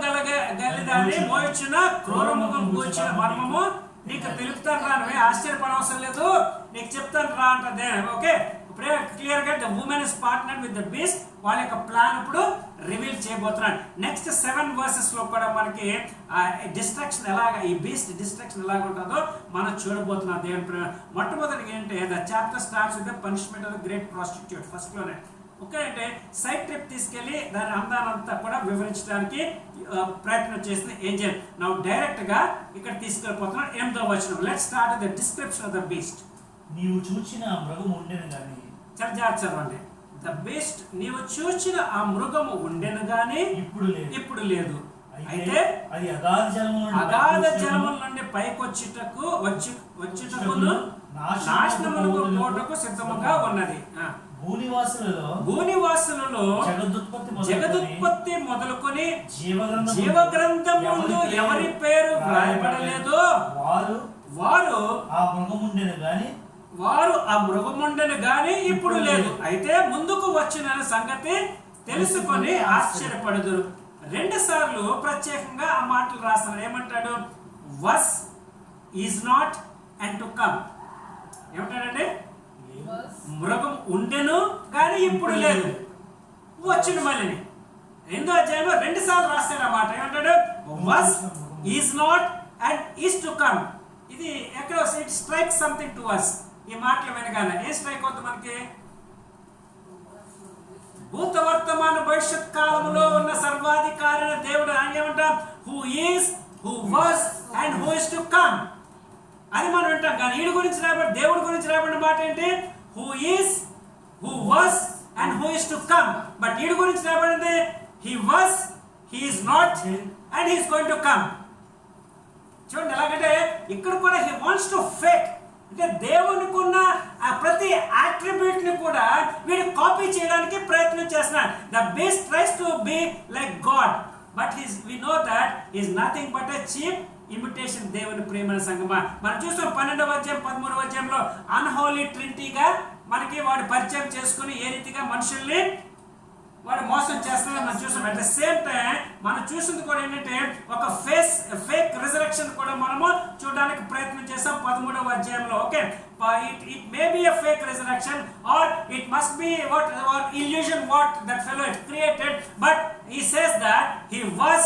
గలదాన్ని మోయించిన క్రూరముఖం గూర్చిన మర్మము నీకు తెలుపుతాను రా, నువ్వే ఆశ్చర్యపడవసరం లేదు, నీకు చెప్తాను రా అంటే. ఓకే, ఇప్పుడే క్లియర్ గా the women is partner with the beast, వాళ్ళ యొక్క ప్లాన్ ఇప్పుడు రివీల్ చేయబోతున్నాడు. నెక్స్ట్ 7 వర్సెస్ లో కూడా మనకి డిస్ట్రక్షన్ ఎలాగా, ఈ బీస్ట్ డిస్ట్రక్షన్ ఎలాగ ఉంటుందో మనం చూడబోతున్నాం దేవుని ప్రేమ. మొట్టమొదటిగా ఏంటంటే the chapter starts with the punishment of the great prostitute. First లోనే ఓకే అంటే సైడ్ ట్రిప్ తీసుకెళ్లి దాని అందానంతా కూడా వివరించడానికి ప్రయత్నం చేసిన ఏంజెల్. నౌ డైరెక్ట్ గా ఇక్కడ తీసుకెళ్ళిపోతున్నాం 8వ వచనం. Let's start the description of the beast. నీవు చూచిన మృగము ఉండెను గాని, చాలా జాగ్రత్త చదవండి. ద బీస్ట్, నీవు చూచిన ఆ మృగము ఉండెను గాని ఇప్పుడు లేదు. అయితే అది అగాధ జలముల నుండి పైకొచ్చుటకు వచ్చుటకును నాశనమునకు పోటకు సిద్ధముగా ఉన్నది. భూనివాసులలో జగదుత్పత్తి మొదలుకొని జీవగ్రంథములో ఎవరి పేరు వ్రాయబడలేదో వారు ఆ మృగముండెను గాని ఇప్పుడు లేదు. అయితే ముందుకు వచ్చిన సంగతి తెలుసుకొని ఆశ్చర్యపడుదురు. 2 సార్లు ప్రత్యేకంగా ఆ మాటలు రాస్తాడు. ఏమంటాడు? Was, is not and to come. ఏమంటాడండి? మృగం ఉండెను కానీ ఇప్పుడు లేదు, వచ్చిన మళ్ళీ 2వ అధ్యాయంలో 2 సార్లు రాస్తాడు ఆ మాట. ఏమంటాడు? Was, is not and is to come. ఇది ఎక్కడ it strike something to us. ఈ మాటలు వినగానే ఏ స్ట్రైక్ అవుతుంది మనకి? భూత వర్తమాన భవిష్యత్ కాలంలో ఉన్న సర్వాధికారి దేవుడు అని ఏమంటాం? Who is, who was and who is to come అని మనం వింటాం. కానీ వీడి గురించి రాబడి, దేవుడి గురించి రాబడిన మాట ఏంటి? Who is, who was and who is to come. But వీడి గురించి రాబడింది he was, he is not and he is going to come. చూడండి ఎలాగంటే ఇక్కడ కూడా హీ వాంట్స్ టు ఫేక్, అంటే దేవునికి ఉన్న ఆ ప్రతి అట్రిబ్యూట్ ని కూడా వీడు కాపీ చేయడానికి ప్రయత్నం చేస్తున్నాడు. The beast tries to be like god, but we know that is nothing but a cheap imitation. దేవుని ప్రేమ సంగమా మనం చూస్తాం 12వ అధ్యాయం 13వ అధ్యాయంలో అన్హోలీ ట్రినిటీగా మనకి వాడు పరిచయం చేసుకుని ఏ రీతిగా మనుషుల్ని వాడు మోసం చేస్తున్నాడు మనం చూసాం. అట్ ద సేమ్ టైం మనం చూసింది కూడా ఏంటంటే ఒక ఫేక్ రిజరెక్షన్ కూడా మనము చూడడానికి ప్రయత్నం చేసాం 13వ అధ్యాయంలో. Okay, it may be a fake resurrection or it must be what or illusion what that fellow created, but he says that he was,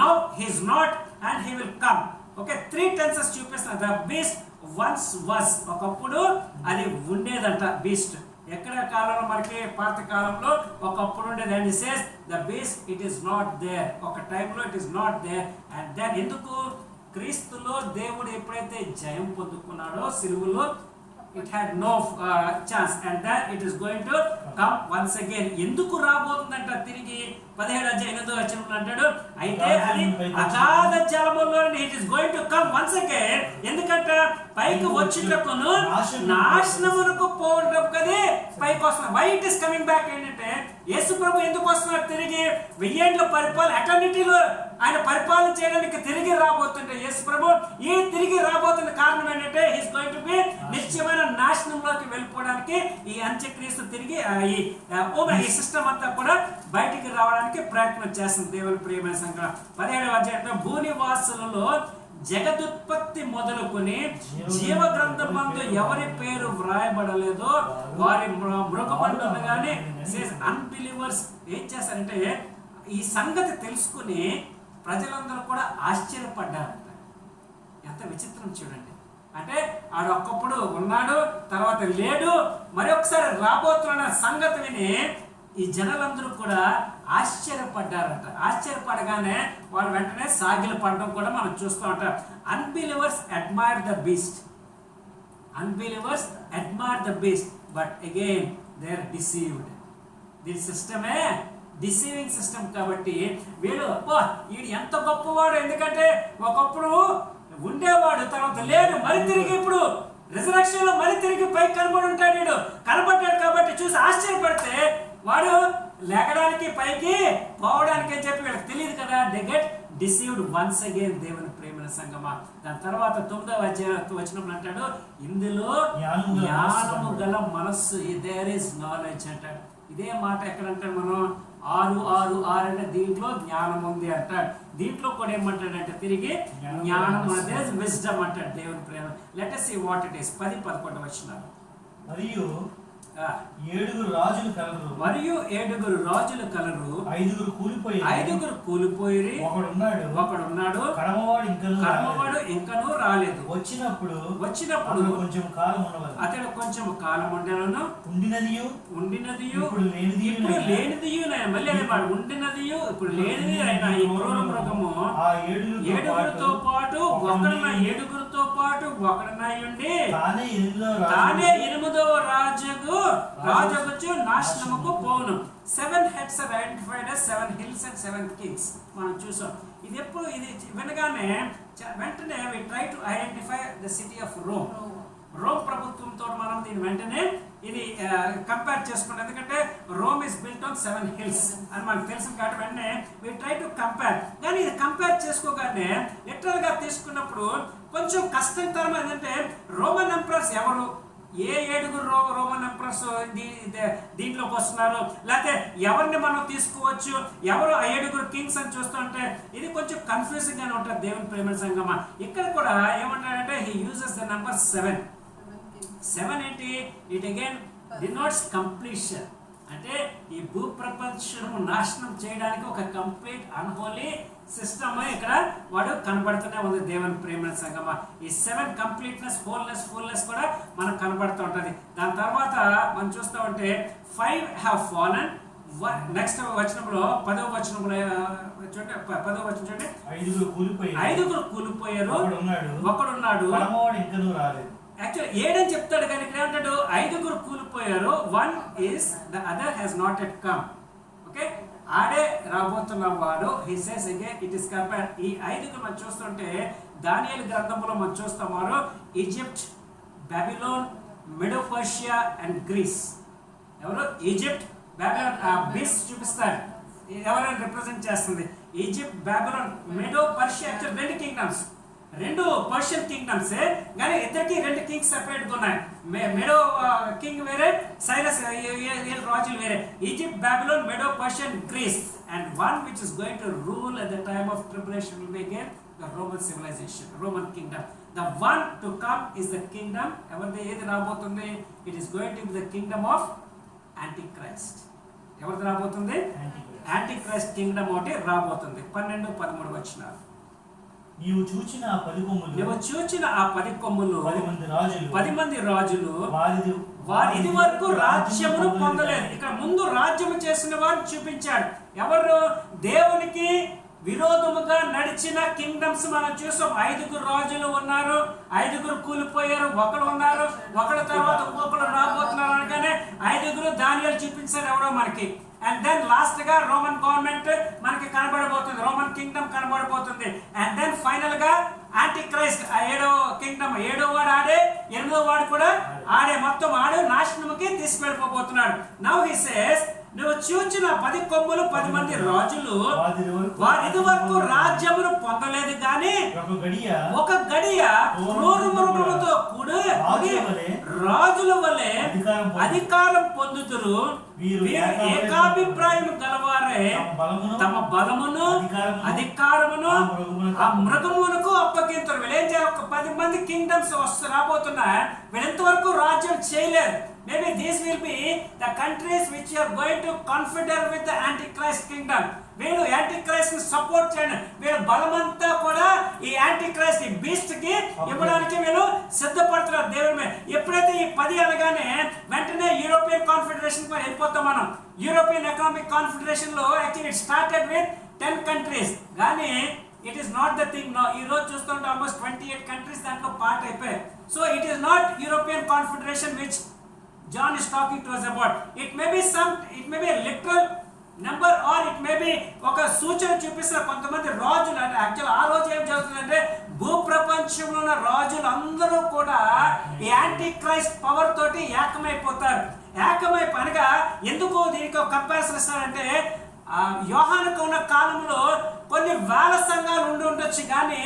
now he is not and he will come. Okay, 3 tenses చూపిస్తున్నారు. the beast once was, ఒకప్పుడు అది ఉండేదంట beast. ఎక్కడ కాలంలో మనకి పాత కాలంలో ఒకప్పుడు ఉండేది. And it says the beast it is not there, ఒక టైంలో it is not there. And then ఎందుకు? క్రీస్తులో దేవుడు ఎప్పుడైతే జయం పొందుకున్నాడో సిలువలో it had no chance and then it is going to come once again. ఎందుకు రాబోతుందంట తిరిగి? 17వ అధ్యాయం 8వ వచనంలో అంటాడు అయితే అది అగాధ జలములో it is going to come once again. ఎందుకంటే పైకి వచ్చేటప్పుడు నాశనమునకు పోవడానికి పైకి వస్తున్నా. why it is coming back ఏంటంటే యేసు ప్రభు ఎందుకు వస్తున్నారు తిరిగి? 1000 ఏళ్ల పరిపాలన ఎటర్నిటీలో ఆయన పరిపాలన చేయడానికి తిరిగి రాబోతుంటే యేసు ప్రభు ఈ తిరిగి రాబోతున్న కారణం ఏంటంటే he is going to be నిత్యమైన నాశనంలోకి వెళ్ళిపోవడానికి ఈ అంత్యక్రీస్తు తిరిగి ఈ సిస్టమ్ అంతా కూడా బయటికి రావడానికి ప్రయత్నం చేస్తుంది. దేవుని ప్రియమైన సంఘం 17వ అధ్యాయంలో భూనివాసులలో జగదుత్పత్తి మొదలుకొని జీవ గ్రంథమందు ఎవరి పేరు వ్రాయబడలేదో వారి మృగమండను గాని అన్బిలీవర్స్ ఏం చేస్తారంటే ఈ సంగతి తెలుసుకుని ప్రజలందరూ కూడా ఆశ్చర్యపడ్డారంట. ఎంత విచిత్రం చూడండి. అంటే ఆడు ఒక్కప్పుడు ఉన్నాడు, తర్వాత లేడు, మరొకసారి రాబోతున్న సంగతి విని ఈ జనాలందరూ కూడా ఆశ్చర్యపడ్డారంట. ఆశ్చర్యపడగానే వాళ్ళు వెంటనే సాగిల పడడం కూడా మనం చూస్తూ ఉంటాం. Unbelievers admire the beast, unbelievers admire the beast, but again they are deceived. దీని సిస్టమే డిసీవింగ్ సిస్టమ్. కాబట్టి వీడు వీడు ఎంత గొప్పవాడు, ఎందుకంటే ఒకప్పుడు ఉండేవాడు, తర్వాత లేడు, మరి తిరిగి ఇప్పుడు రిజరెక్షన్ లో మరి తిరిగి పైకి కనబడి ఉంటాడు. వీడు కనబడ్డాడు కాబట్టి చూసి ఆశ్చర్యపడితే వాడు లేగడానికి పైకి పోవడానికి అని చెప్పి వీళ్ళకి తెలియదు కదా. They get deceived once again. దేవుని ప్రేమ సంగమా. దాని తర్వాత 9వ అధ్యాయం వచ్చినప్పుడు అంటాడు, ఇందులో జ్ఞానము గల మనస్సు, దేర్ ఇస్ నాలెడ్జ్ అంటాడు. ఇదే మాట ఎక్కడంటాడు మనం 6:6 అంటే దీంట్లో జ్ఞానం ఉంది అంటాడు. దీంట్లో కూడా ఏమంటాడంటే తిరిగి జ్ఞానం అనేది విజ్డమ్ అంటాడు. దేవుని ప్రేమ. Let us see what it is. 10-11 వచనాలు. మరియు 7 రాజులు కలరు. మరియు 7 రాజులు కలరు. 5 కూలిపోయి ఒకడున్నాడు. కడమవాడు ఇంకనూ రాలేదు. వచ్చినప్పుడు అతడు కొంచెం కాలం ఉండెను. ఉండినదియు ఇప్పుడు లేనిదియు. మళ్ళీ అనేవాడు ఉండినదియు ఇప్పుడు లేనిది అయినా ఈ క్రూర మృగము 7 పాటు ఒకడునై ఉండి తానే 8వ రాజుకు నాశనముకు పోవును. 7 heads are identified as 7 hills and 7 kings. మనం చూసాం. ఇది ఎప్పుడు ఇది వినగానే వెంటనే we try to identify the city of Rome. Rome ప్రభుత్వంతో మనం దీని వెంటనే ఇది కంపేర్ చేసుకుంటాం. ఎందుకంటే Rome is built on 7 hills అని మనకు తెలుసు కాబట్టి వెంటనే we try to compare. కానీ ఇది కంపేర్ చేసుకోగానే లిటరల్ గా తీసుకున్నప్పుడు కొంచెం కష్టతరం. ఏంటంటే రోమన్ ఎంపరర్స్ ఎవరు, ఏ 7 రోమన్ ఎంపరర్స్ దీంట్లోకి వస్తున్నారు, లేకపోతే ఎవరిని మనం తీసుకోవచ్చు, ఎవరు ఆ 7 కింగ్స్ అని చూస్తుంటే ఇది కొంచెం కన్ఫ్యూజింగ్ గానే ఉంటుంది. దేవుని ప్రేమ సంగమా. ఇక్కడ కూడా ఏమంటాడంటే he uses the number 7. 7 ఏంటి? It again denotes completion. అంటే ఈ భూ ప్రపంచము నాశనం చేయడానికి ఒక కంప్లీట్ అన్హోలీ సిస్టమ్ ఇక్కడ వాడు కనబడుతూనే ఉంది. దేవుని ప్రేమ సంగమా. ఈ 7 కంప్లీట్నెస్, హోల్నెస్, ఫుల్నెస్ కూడా మనకు కనబడుతూ ఉంటుంది. దాని తర్వాత మనం చూస్తూ ఉంటే 5 have fallen. నెక్స్ట్ వచనంలో 10వ వచనంలో చూడండి, 10వ వచనం చూడండి. 5 కూలిపోయారు, ఒకడున్నాడు. యాక్చువల్లీ 7 అని చెప్తాడు కానీ ఇక్కడ ఏమంటాడు 5 కూలిపోయారు. 1 is the other has not yet come. Okay, ఆడే రాబోతున్న వాడు. he says again it is compared. ఈ 5 మనం చూస్తుంటే దానియేలు గ్రంథంలో మనం చూస్తాము Egypt, Babylon, Medo Persia and Greece. ఎవరు? Egypt, Babylon. బీస్ చూపిస్తాడు ఎవరైనా రిప్రజెంట్ చేస్తుంది. Egypt, Babylon, Medo Persia. Actual 2 kingdoms, 2 Persian kingdoms. కానీ ఇద్దరికి 2 కింగ్స్ సెపరేట్ గా ఉన్నాయి. మెడో కింగ్ వేరే, సైరస్ రాజులు వేరే. Egypt, Babylon, Medo Persian, Greece. And one which is going to rule at the time of tribulation will be again the Roman civilization, Roman kingdom. The one to come is the kingdom. ఎవరిది ఏది రాబోతుంది? It is going to be the kingdom of antichrist. ఎవరిది రాబోతుంది? Anti Christ Kingdom ఒకటి రాబోతుంది. 12-13 వచనాలు. నీవు చూచిన ఆ 10 కొమ్ములు 10 మంది రాజులు వారు ఇది వరకు రాజ్యమును పొందలేదు. ఇక్కడ ముందు రాజ్యము చేసిన వారు చూపించాడు. ఎవరు? దేవునికి విరోధముగా నడిచిన కింగ్డమ్స్ మనం చూసాం. 5 రాజులు ఉన్నారు, 5 కూలిపోయారు, ఒకడు ఉన్నారు, ఒకడు తర్వాత ఒకడు రాబోతున్నారు అనగానే 5 దానియేలు చూపించారు ఎవరో మనకి. అండ్ దెన్ లాస్ట్ గా రోమన్ గవర్నమెంట్ మనకి కనబడబోతుంది, రోమన్ కింగ్డమ్ కనబడబోతుంది. అండ్ దెన్ ఫైనల్ గా యాంటీ క్రైస్ట్, 7వ కింగ్డమ్. 7వ వాడు ఆడే, 8వ వాడు కూడా ఆడే, మొత్తం ఆడే నాశనముకి తీసుకెళ్ళిపోతున్నాడు. నౌ హి సేస్ నువ్వు చూచిన 10 కొమ్ములు 10 మంది రాజులు వారు ఇది వరకు రాజ్యమును పొందలేదు. కానీ ఒక గడియ క్రూర మృగములతో కూడి రాజుల వలె అధికారం పొందుతురు. వీరు ఏకాభిప్రాయం గలవారే తమ బలమును అధికారమును ఆ మృగమునకు అప్పగింతురు. వీళ్ళేం చేయాలి? ఒక 10 మంది కింగ్డమ్స్ రాబోతున్నాయి. వీళ్ళెంతవరకు రాజ్యం చేయలేరు. Maybe these will be the countries which are going to confeder with the Antichrist kingdom. వీళ్ళు యాంటీక్రైస్ట్ ని సపోర్ట్ చేయండి. వీళ్ళ బలమంతా కూడా ఈ యాంటీక్రైస్ట్, ఈ బీస్ట్ కి ఇవ్వడానికి వీళ్ళు సిద్ధపడుతున్నారు దేవుని మీద. ఎప్పుడైతే ఈ 10 అనగానే వెంటనే యూరోపియన్ కాన్ఫెడరేషన్ పై వెళ్ళిపోతాం మనం. యూరోపియన్ ఎకనామిక్ కాన్ఫెడరేషన్ లో actually it started with 10 countries. కానీ it is not the thing. ఈ రోజు చూస్తుంటే ఆల్మోస్ట్ 28 కంట్రీస్ దాంట్లో పార్ట్ అయిపోయాయి. So it is not European confederation which John is talking to us about. It may be a literal number or it may be ఒక సూచన చూపిస్తారు కొంతమంది రాజులు. అంటే యాక్చువల్ ఆ రోజు ఏం జరుగుతుందంటే భూప్రపంచంలో ఉన్న రాజులు అందరూ కూడా ఈ యాంటీ క్రైస్ట్ పవర్ తోటి ఏకమైపోతారు. అనగా ఎందుకు దీనికి ఒక కంపారిజన్ ఇస్తారంటే, యోహానుకు ఉన్న కాలంలో కొన్ని వేల సంఘాలు ఉండి ఉండొచ్చు, కానీ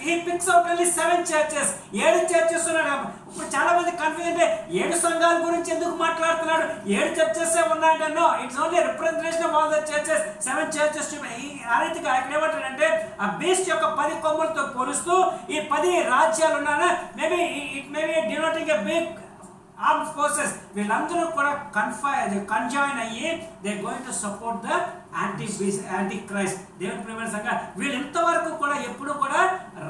he pics out only 7 churches, 7 churches ఉన్నాడు. ఇప్పుడు చాలా మంది కన్ఫ్యూజ్ అంటే 7 సంఘాల గురించి ఎందుకు మాట్లాడుతున్నాడు, 7 churches ఉన్నాయంటే no, it's only representation of all the churches, 7 churches. ఆ రీతిగా ఇక్కడ ఏమంటాడంటే ఆ బీస్ట్ యొక్క 10 కొమ్ములతో పోలుస్తూ ఈ 10 రాజ్యాలు ఉన్నాయని, maybe it maybe denoting a big armed forces. వీళ్ళందరూ కూడా కన్జాయిన్ అయ్యి they going to support the antichrist. దేవుని ప్రియమైన సంఘం, వీళ్ళు ఇంతవరకు కూడా ఎప్పుడు కూడా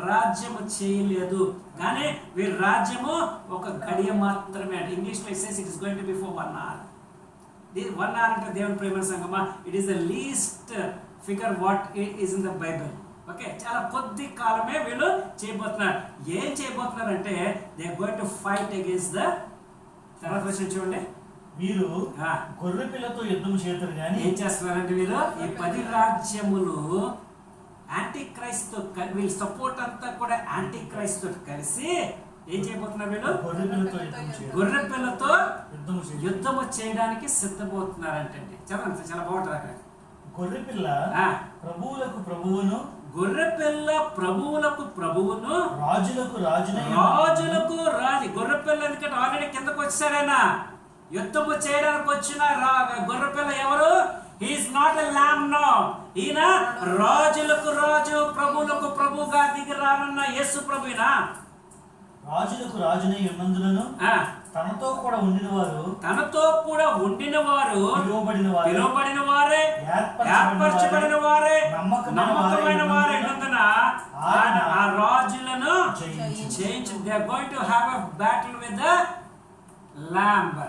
రాజ్యము చేయలేదు, కానీ వీళ్ళ రాజ్యము ఒక గడియ మాత్రమే. అంటే ఇంగ్లీష్లో it says it is going to be for 1 hour. 1 hour అంటే దేవుని ప్రియమైన సంఘమా, it is the least figure what is in the Bible. Okay, చాలా కొద్ది కాలమే వీళ్ళు చేయబోతున్నారు. ఏం చేయబోతున్నారు అంటే they are going to fight against the. తర్వాత క్వశ్చన్ చూడండి, వీరు గొర్రె పిల్లతో యుద్ధం చేస్తారు, కానీ ఏం చేస్తున్నారంటే వీళ్ళు ఈ 10 రాజ్యములు యాంటీ క్రైస్ట్ తో, వీళ్ళ సపోర్ట్ అంతా కూడా యాంటీ క్రైస్ట్ తో కలిసి ఏం చేయబోతున్నారు, వీళ్ళు గొర్రె పిల్లతో యుద్ధము చేయడానికి సిద్ధమవుతున్నారంటే. చదవండి, చాలా బాగుంటుంది అక్కడ. గొర్రె పిల్ల ప్రభువులకు ప్రభువును, గొర్రె పిల్ల ప్రభువులకు ప్రభువును, రాజులకు రాజు. గొర్రె పిల్ల ఎందుకంటే ఆల్రెడీ కిందకు వచ్చారైనా, యుద్ధము చేయడానికి వచ్చిన గొర్రె పిల్ల ఎవరు? He is not a lamb, no. ఈయన రాజులకు రాజు, ప్రభువులకు ప్రభువుగా దిగి రానున్న యేసు ప్రభునా. రాజులకు రాజునై ఉన్నందులను తనతో కూడా ఉండిన వారు పిలువబడిన వారే, ఏర్పరచబడిన వారే, నమ్మకమైన వారే ఉన్నందున ఆయన ఆ రాజులను జయించి they are going to have a battle with the lamb.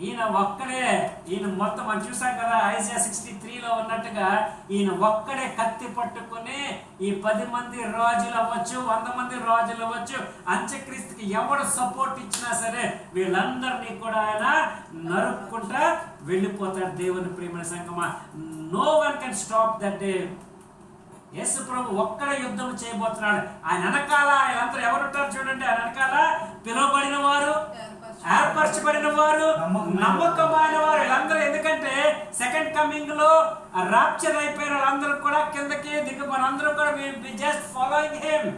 ఈయన ఒక్కడే, ఈయన మొత్తం మనం చూసాం కదా ఐజయా 63లో ఉన్నట్టుగా, ఈయన ఒక్కడే కత్తి పట్టుకుని ఈ 10 మంది రాజులు అవ్వచ్చు, 100 మంది రాజులు అవ్వచ్చు, అంత్యక్రీస్తుకి ఎవడు సపోర్ట్ ఇచ్చినా సరే వీళ్ళందరినీ కూడా ఆయన నరుక్కుంటా వెళ్ళిపోతాడు. దేవుని ప్రియమైన సంగమా, no one can stop that day. యేసు ప్రభు ఒక్కడే యుద్ధం చేయబోతున్నాడు. ఆయన వెనకాల ఆయనంతా ఎవరుంటారు చూడండి, ఆయన వెనకాల పిలువబడిన వారు, ఏర్పరచబడిన వారు, నమ్మకమైన వారు, వీళ్ళందరూ. ఎందుకంటే సెకండ్ కమింగ్ లో రాప్చర్ అయిపోయిన వాళ్ళందరూ కూడా కిందకి దిగు, మనందరూ కూడా జస్ట్ ఫాలోయింగ్ హిమ్.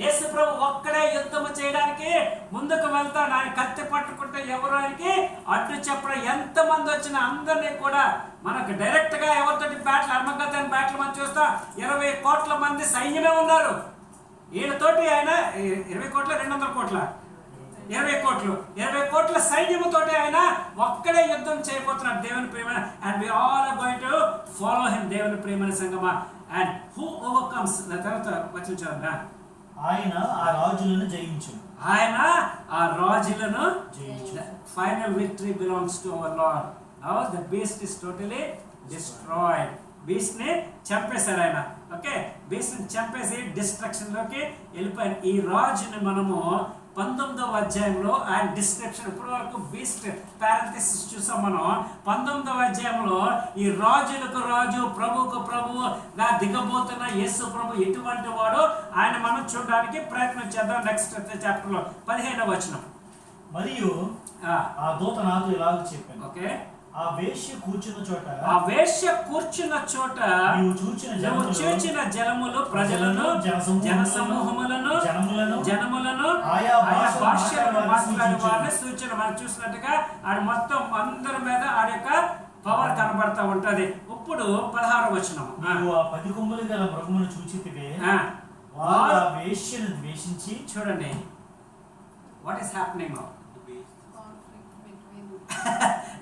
యేసు ప్రభు ఒక్కడే యుద్ధం చేయడానికి ముందుకు వెళ్తాడు. ఆయన కత్తి పట్టుకుంటే ఎవరు ఆయనకి అడ్డు చెప్పడం. ఎంతమంది వచ్చినా అందరినీ కూడా మనకు డైరెక్ట్ గా ఎవరితోటి బ్యాట్లు, అర్మగద్దాని బ్యాట్లు మనం చూస్తాం. 20 కోట్ల మంది సైన్యమే ఉన్నారు. వీళ్ళతోటి ఆయన 20 కోట్ల 200 కోట్ల 20 కోట్ల సైన్యముతోటి ఆయన ఒక్కడే యుద్ధం చేయబోతున్నాడు. దేవుని ప్రియమైన, and we all are going to follow him. దేవుని ప్రియమైన సంగమా, అండ్ హూ ఓవర్కమ్స్. తర్వాత వచ్చిన చూడండి, ఆయన ఆ రాజులను జయించు. Final victory belongs to our lord. Now the beast is totally destroyed. Beast ని చంపేశారు ఆయన. ఓకే, బీస్ట్ ని చంపేసి డిస్ట్రక్షన్ లోకి వెళ్ళిపోయారు. ఈ రాజుని మనము 19వ అధ్యాయంలో ఆయన డిస్క్రిప్షన్, ఇప్పటి వరకు బీస్ట్ పారంథసిస్ చూసాం మనం. 19వ అధ్యాయంలో ఈ రాజులకు రాజు, ప్రభువుకు ప్రభువుగా దిగబోతున్న యేసు ప్రభు ఎటువంటి వాడో ఆయన మనం చూడడానికి ప్రయత్నం చేద్దాం. నెక్స్ట్ చాప్టర్ లో 15వ వచనం. మరియు ఆ దూత నాతో ఇలాగ చెప్పాను, ఓకే, ఆ వేశ్య కూర్చున్న చోట నీవు చూచిన జలములు ప్రజలను, జనసమూహములను, జనములను, ఆయా భాషలను మాట్లాడే వారిని సూచన. మనం చూసినట్టుగా ఆడు మొత్తం అందరి మీద ఆడి యొక్క పవర్ కనబడతా ఉంటది. ఇప్పుడు 16వ వచనం. నీవు ఆ 10 కొమ్ములు గల మృగమును చూచితివే, వారు ఆ వేశ్యను ద్వేషించి. చూడండి, వాట్ ఈస్ హ్యాపెనింగ్ నౌ.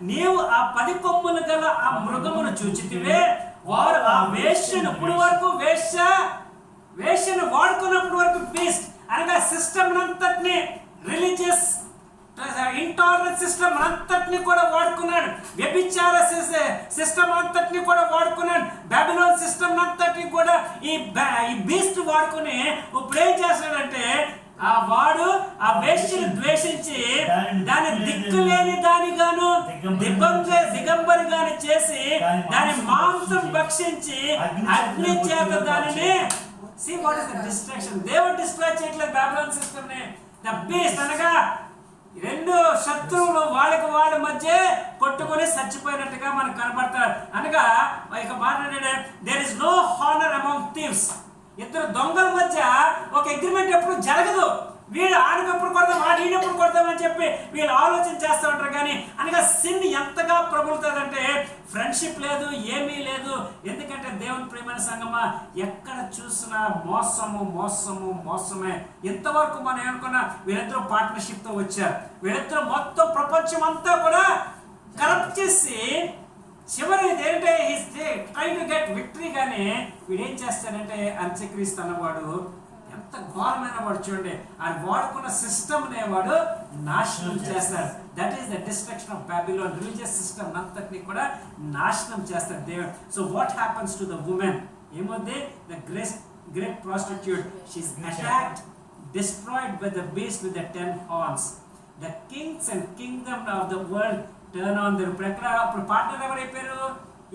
నీవు ఆ 10 కొమ్ములు గల ఆ మృగమును చూచితివే, వారు ఆ వేశ్యను, ఇప్పుడు వరకు వేశ్యను వాడుకున్నప్పుడు వరకు బీస్ట్ అనగా సిస్టమ్ అంతటిని, రిలీజియస్ ఇంటాలరెన్స్ సిస్టమ్ అంతటిని కూడా వాడుకున్నాడు. వ్యభిచార సిస్టమ్ అంతటిని కూడా వాడుకున్నాడు. బాబిలోన్ సిస్టమ్ అంతటిని కూడా ఈ బీస్ట్ వాడుకుని ఇప్పుడు ఏం చేస్తాడంటే ఆ వాడు ఆ వేశ్యను ద్వేషించి దాని దిక్కులేని దానిగాను దిగంబరిగాను చేసి దాని మాంసం భక్షించి అగ్ని చేత దానిని See what is the distraction? దేవుడు డిస్ట్రాయ్ చేయట్లేదు బాబిలోన్ సిస్టమ్ ని. ద బీస్ట్ అనగా రెండు శత్రువులు వాళ్ళకి వాళ్ళ మధ్య కొట్టుకొని చచ్చిపోయినట్టుగా మనకు కనబడతారు. అనగా ఇక మాట్లాడే there is no honour among thieves. ఇద్దరు దొంగల మధ్య ఒక అగ్రిమెంట్ ఎప్పుడు జరగదు. వీళ్ళు ఆడినప్పుడు కొడతాం, ఆడినప్పుడు కొడతామని చెప్పి వీళ్ళు ఆలోచన చేస్తూ ఉంటారు. కానీ అనగా సిన్ ఎంతగా ప్రబలుతుందంటే ఫ్రెండ్షిప్ లేదు, ఏమీ లేదు. ఎందుకంటే దేవుని ప్రియమైన సంగమా, ఎక్కడ చూసినా మోసము మోసము మోసమే. ఇంతవరకు మనం ఏమనుకున్నా వీళ్ళిద్దరూ పార్ట్నర్షిప్తో వచ్చారు. వీళ్ళిద్దరూ మొత్తం ప్రపంచం అంతా కూడా కరప్ట్ చేసి చివరి ఏంటంటే his train to get victory. కానీ వీడేం చేస్తాడంటే అంత్యక్రీస్తు అన్నవాడు ఎంత ఘోరమైన వాడు చూడండి. ఆయన వాడుకున్న సిస్టమ్ అనేవాడు నాశనం చేస్తాడు. That is the destruction of Babylon. Religious system అంతటిని కూడా నాశనం చేస్తాడు దేవుడు. So what happens to the woman? ఏమవుతుంది? The great prostitute, she is attacked, destroyed by the beast with the 10 horns. The kings and kingdom of the world turn on their. ఇప్పుడు partner ఎవరు అయిపోయారు?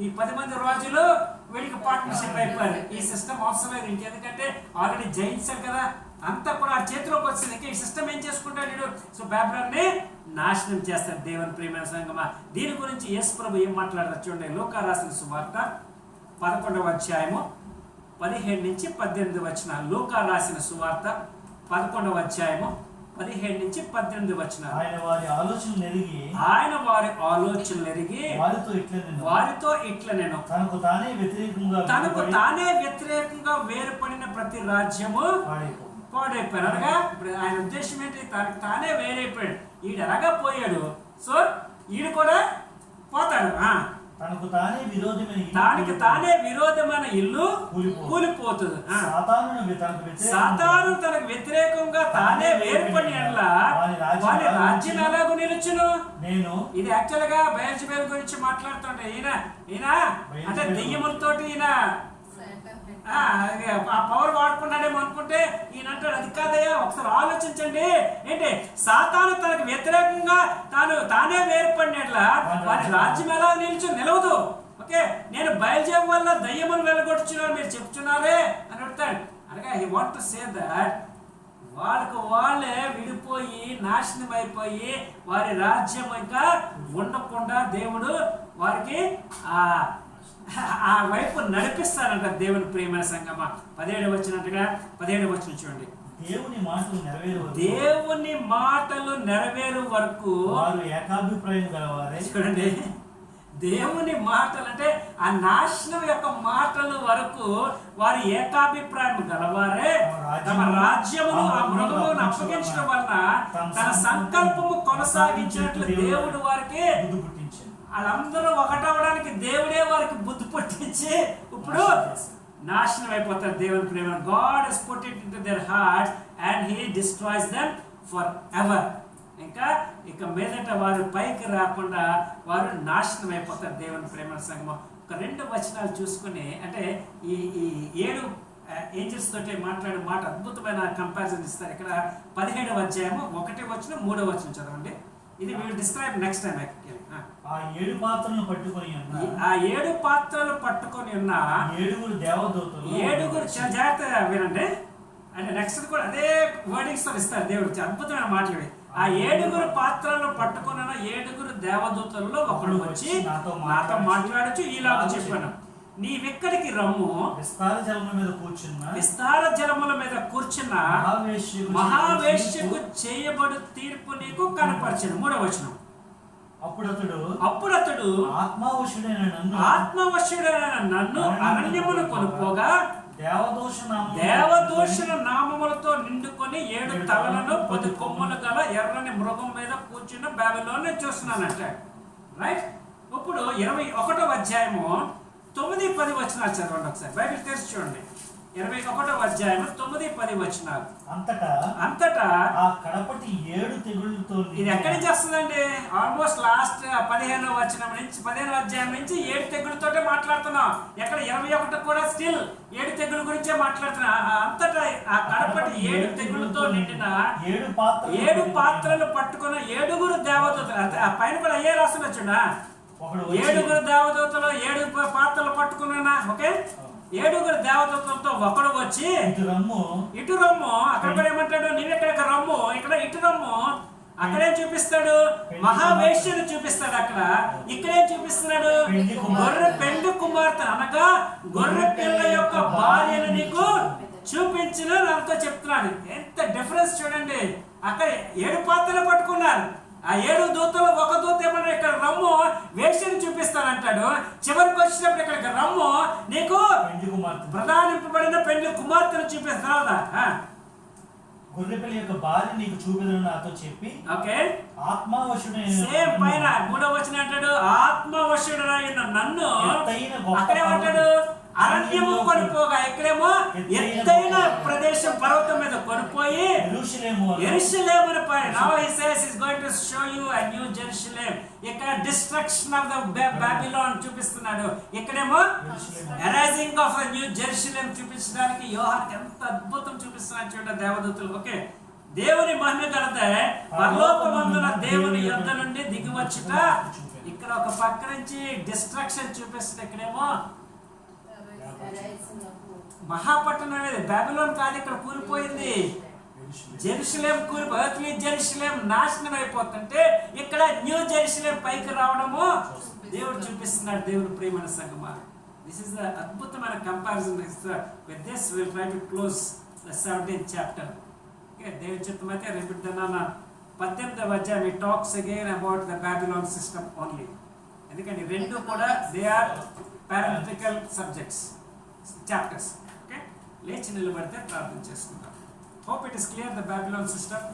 ఈ 10 మంది రాజులు వీడికి పార్ట్నర్షిప్ అయిపోయారు. ఈ సిస్టమ్ అవసరం లేదు ఇంకెందుకంటే ఆల్రెడీ జయించారు కదా, అంతా కూడా ఆ చేతిలోకి వచ్చింది. ఇంకా ఈ సిస్టమ్ ఏం చేసుకుంటాడు? సో బాబిలోన్ని నాశనం చేస్తారు. దేవుని ప్రియమైన సంగమా, దీని గురించి యేసు ప్రభు ఏం మాట్లాడారు చూడండి. లూకా రాసిన సువార్త 11వ అధ్యాయము 17 నుంచి 18 వచనాలు. లూకా రాసిన సువార్త 11వ అధ్యాయము 17 నుంచి 18 వచనాలు. ఆయన వారి ఆలోచనలు ఎరిగి వారితో ఇట్లా నేను తనకు తానే వ్యతిరేకంగా వేరుపడిన ప్రతి రాజ్యము పాడైపోయారు. అనగా ఇప్పుడు ఆయన ఉద్దేశం ఏంటి? తనకు తానే వేరైపోయాడు. ఈడు ఎలాగా పోయాడు, సో ఈడు కూడా పోతాడు. దానికి తానే విరోధమైన ఇల్లు కూలిపోతుంది. సాతాను తనకు వ్యతిరేకంగా తానే వేర్పడి వారి రాజ్యం ఎలాగో నిలుచును. ఇది యాక్చువల్ గా బయల్జెబూల్ గురించి మాట్లాడుతుంటే ఈయన అంటే దెయ్యములతోటి ఈయన ఆ పవర్ వాడుకున్నాడేమో అనుకుంటే ఈయన అంటాడు అది కాదయ్యా, ఒకసారి ఆలోచించండి. ఏంటి? సాతాను తనకు వ్యతిరేకంగా తానే వేర్పడినట్లా వారి రాజ్యం ఎలా నిలవదు. ఓకే, నేను బయలుదేరం వల్ల దయ్యములు వెళ్ళగొట్టుచున్నాను మీరు చెప్తున్నారే అని అడుగుతాడు. అనగా he want to say that వాళ్ళకు వాళ్ళే విడిపోయి నాశనం అయిపోయి వారి రాజ్యం ఇంకా ఉండకుండా దేవుడు వారికి ఆ వైపు నడిపిస్తారంట. దేవుని ప్రియమైన సంగమా, 17 వచ్చినట్టుగా 17 వచ్చిన చూడండి. దేవుని మాటలు నెరవేరు వరకు ఏకాభిప్రాయం గలవారే. చూడండి, దేవుని మాటలు అంటే ఆ నాశనం యొక్క మాటలు వరకు వారి ఏకాభిప్రాయం గలవారే తమ రాజ్యమును ఆ మృగమును అప్పగించడం వలన తన సంకల్పము కొనసాగించినట్లు దేవుడు వారికి వాళ్ళందరూ ఒకటవడానికి దేవుడే వారికి బుద్ధి పుట్టించి ఇప్పుడు నాశనం అయిపోతారు. దేవుని ప్రేమ, God has put it into their hearts and he destroys them for ever. ఇక మీదట వారు పైకి రాకుండా వారు నాశనం అయిపోతారు. దేవుని ప్రేమ సంగమం. ఒక 2 వచనాలు చూసుకుని అంటే ఈ 7 ఏంజల్స్ తోటి మాట్లాడే మాట అద్భుతమైన కంపారిజన్ ఇస్తారు. ఇక్కడ 17వ అధ్యాయము 1వ వచనం 3వ వచనం చదవండి. ఇది విల్ డిస్క్రైబ్ నెక్స్ట్ టైం. ఆ 7 పాత్రలు పట్టుకొని ఉన్న 7 దేవదూతలు జాగ్రత్తగా వినండి. అంటే నెక్స్ట్ కూడా అదే వర్డింగ్స్ తో ఇస్తారు దేవుడు. అద్భుతమైన మాటలు. ఆ 7 పాత్రలు పట్టుకున్న 7 దేవదూతల్లో ఒకడు వచ్చి నాతో మాట్లాడచ్చు ఇలాగ చెప్పాను, నీవెక్కడికి రమ్ము, విస్తార జలముల మీద కూర్చున్న మహావేశ్యకు చేయబడు తీర్పు నీకు కనపరచను. 3వ వచనం. అప్పుడు అతడు ఆత్మవశుడైన నన్ను అరణ్యమును కొనుక్కోగా దేవదూషణ నామములతో నిండుకొని 7 తలలను 10 కొమ్ములు గల ఎర్రని మృగం మీద కూర్చున్న బాబిలోను చూస్తున్నానంట. రైట్. ఇప్పుడు 21వ అధ్యాయము 9-10 వచనాలు చదవండి ఒకసారి. బైబిల్ తెరిచి చూడండి. 21వ అధ్యాయము 9-10 వచనాలు. అంతటా ఆ కడపటి 7 తెగుళ్ళతో ఇది ఎక్కడి నుంచి వస్తుందండి? ఆల్మోస్ట్ లాస్ట్ 15వ వచనం నుంచి 15వ అధ్యాయం నుంచి 7 తెగుళ్ళతోటే మాట్లాడుతున్నాం. ఎక్కడ 21 కూడా స్టిల్ 7 తెగుళ్ళ గురించే మాట్లాడుతున్నా. అంతటా ఆ కడపటి 7 తెగుళ్ళతో నిండిన 7 పాత్రలు పట్టుకున్న 7 దేవదూతలు. ఆ పైన కూడా అయ్యే రాస్తున్నా చూడ. 7 దేవదూతలు 7 పాత్రలు పట్టుకున్నా. ఓకే, ఏడుగురు దేవదూతలతో ఒకడు వచ్చి ఇటు రమ్ము అక్కడ కూడా ఏమంటాడు, నీవెక్కడ రమ్ము, ఇక్కడ ఇటు రమ్ము. అక్కడేం చూపిస్తాడు, మహావేశ్యను చూపిస్తాడు. అక్కడ ఇక్కడేం చూపిస్తున్నాడు, గొర్రె పెండు కుమార్తె అనగా గొర్రె పిల్ల యొక్క భార్యను నీకు చూపించిన నాతో చెప్తున్నాడు. ఎంత డిఫరెన్స్ చూడండి. అక్కడ 7 పాత్రలు పట్టుకున్నారు. ఆ 7 దూతలు ఒక దూత ఏమన్నా ఇక్కడ రమ్ము వేశ్యను చూపిస్తానంటాడు. చివరికి వచ్చినప్పుడు ఇక్కడికి రమ్ము నీకు ప్రధానింపబడిన పెండ్లి కుమార్తెను చూపిస్తాను. గొర్రెపిల్ల యొక్క భార్య నీకు చూపెదను నాతో చెప్పి, ఓకే, ఆత్మవశుడైన సేమ్ పైన 3వ వచనం అంటాడు, ఆత్మవశుడైన నన్ను. అక్కడేమంటాడు, అరణ్యము కొనిపోగా, ఇక్కడేమో ఎత్తైన ప్రదేశం పర్వతం మీద కొనిపోయి యెరూషలేము అని పైన. Now he says he's going to show you a new Jerusalem. ఇక్కడ డిస్ట్రక్షన్ ఆఫ్ ద బాబిలోన్ చూపిస్తున్నాడు. ఇక్కడేమో arising of a new Jerusalem చూపించడానికి యోహాను ఎంత అద్భుతం చూపిస్తున్నాడు చూడండి దేవదూతలు. ఓకే, దేవుని మహిమ గలదే పరలోకమందున దేవుని యొద్ద నుండి దిగివచ్చుట. ఇక్కడ ఒక పక్క నుంచి డిస్ట్రక్షన్ చూపిస్తుంది. ఇక్కడేమో మహాపట్టణం అనేది బాబిలోన్ కాదు, ఇక్కడ కూలిపోయింది. జెరూసలేం కూలిపోయి జెరూసలేం నాశనం అయిపోతుంటే ఇక్కడ న్యూ జెరూసలేం పైకి రావడము దేవుడు చూపిస్తున్నాడు. దేవుడు ప్రియమైన సంగమా, దిస్ ఇస్ ద అద్భుతమైన comparison. With this will try to close the 17th chapter. ఓకే, దేవుని చిత్తమైతే రేపు దినాన 18వ అధ్యాయం it talks again about the Babylon system only. ఎందుకంటే రెండు కూడా దే ఆర్ పారాలిటికల్ సబ్జెక్ట్స్, చాప్టర్స్. ఓకే, లేచి నిలబడితే ప్రార్థన చేసుకుంటాం. Hope it is clear the Babylon system,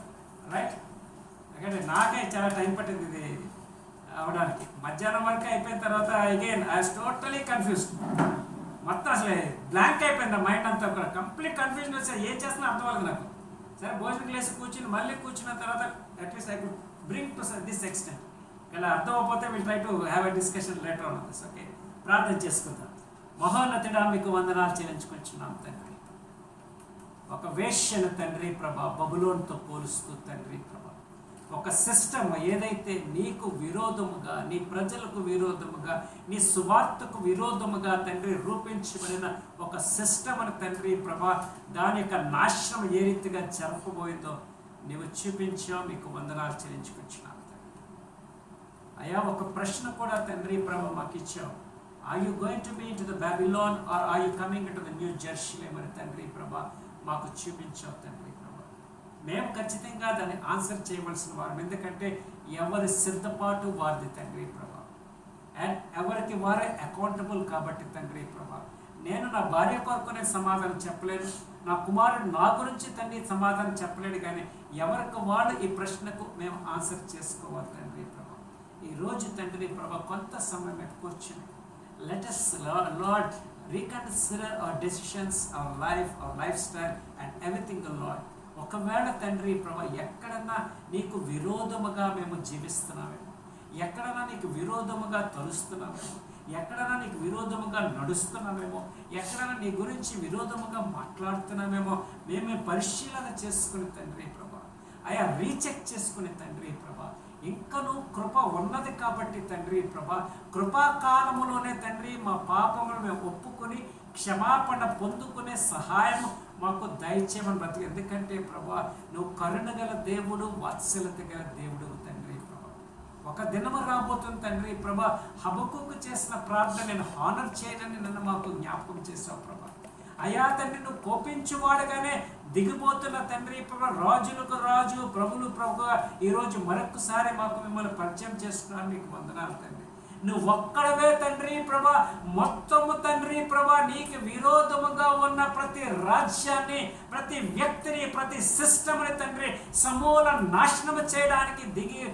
right? ఎందుకంటే నాకే చాలా టైం పట్టింది ఇది అవడానికి. మధ్యాహ్నం వరకు అయిపోయిన తర్వాత again I was totally confused. మొత్తం అసలు బ్లాంక్ అయిపోయింది ఆ మైండ్ అంతా కూడా. కంప్లీట్ కన్ఫ్యూజన్ వచ్చి ఏం చేస్తున్నా అర్థం అవ్వదు నాకు. సరే, భోజనం లేసి కూర్చుని మళ్ళీ కూర్చున్న తర్వాత at least I could bring to this extent. ఇలా అర్థం అవ్వకపోతే will try to have a discussion later on this. Okay, ప్రార్థన చేసుకుందాం. మహోన్నతుడా, మీకు వందనాలు చెల్లించుకుంటున్నాం తండ్రి. ఒక వేశ్యను తండ్రి ప్రభా బబులోన్తో పోలుస్తూ తండ్రి ప్రభా ఒక సిస్టమ్ ఏదైతే నీకు విరోధముగా, నీ ప్రజలకు విరోధముగా, నీ సువార్తకు విరోధముగా తండ్రి రూపించబడిన ఒక సిస్టమ్ అని తండ్రి ప్రభా దాని యొక్క నాశనం ఏ రీతిగా జరపబోయిందో నీవు చూపించావు. మీకు వందనాలు చెల్లించుకుంటున్నాం తండ్రి. అయ్యా, ఒక ప్రశ్న కూడా తండ్రి ప్రభా మాకు ఇచ్చావు. Are you going to be into the Babylon or are you coming into the New Jerusalem అని తండ్రి ప్రభా మాకు చూపించావు తండ్రి ప్రభా. మేము ఖచ్చితంగా దాన్ని ఆన్సర్ చేయవలసిన వారు, ఎందుకంటే ఎవరి సిద్ధపాటు వారిది తండ్రి ప్రభా. అండ్ ఎవరికి వారే అకౌంటబుల్ కాబట్టి తండ్రి ప్రభా. నేను నా భార్య కొరకు నేను సమాధానం చెప్పలేను, నా కుమారుడు నా గురించి తండ్రి సమాధానం చెప్పలేడు, కానీ ఎవరికి వాళ్ళు ఈ ప్రశ్నకు మేము ఆన్సర్ చేసుకోవాలి తండ్రి ప్రభా. ఈరోజు తండ్రి ప్రభా కొంత సమయం కూర్చుని let us Lord reconsider our decisions, our life, our lifestyle and everything, Lord. ఒకవేళ తండ్రి ప్రభా ఎక్కడన్నా నీకు విరోధముగా మేము జీవిస్తున్నామేమో, ఎక్కడన్నా నీకు విరోధముగా తలుస్తున్నామేమో, ఎక్కడన్నా నీకు విరోధముగా నడుస్తున్నామేమో, ఎక్కడన్నా నీ గురించి విరోధముగా మాట్లాడుతున్నామేమో మేము పరిశీలన చేసుకుని తండ్రి ప్రభా, అయా రీచెక్ చేసుకుని తండ్రి ప్రభా, ఇంకనూ కృప ఉన్నది కాబట్టి తండ్రి ప్రభా కృపాకాలములోనే తండ్రి మా పాపములు మేము ఒప్పుకొని క్షమాపణ పొందుకునే సహాయం మాకు దయచేయమని బ్రతికి. ఎందుకంటే ప్రభా నువ్వు కరుణగల దేవుడు, వాత్సల్యత గల దేవుడు తండ్రి ప్రభా. ఒక దినము రాబోతుంది తండ్రి ప్రభా. హబక్కుకు చేసిన ప్రార్థన నేను హానర్ చేయనని నన్ను మాకు జ్ఞాపకం చేసావు ప్రభా. అయా తండ్రి నువ్వు కోపించువాడుగానే దిగిపోతున్న తండ్రి ప్రభా, రాజులకు రాజు, ప్రభులు ప్రభుగా ఈరోజు మరొకసారి మాకు మిమ్మల్ని పరిచయం చేస్తున్నాను. మీకు వందనాలు తండ్రి. నువ్వు ఒక్కడవే తండ్రి ప్రభా, మొత్తము తండ్రి ప్రభా నీకు విరోధముగా ఉన్న ప్రతి రాజ్యాన్ని, ప్రతి వ్యక్తిని, ప్రతి సిస్టమ్ని తండ్రి సమూల నాశనము చేయడానికి దిగి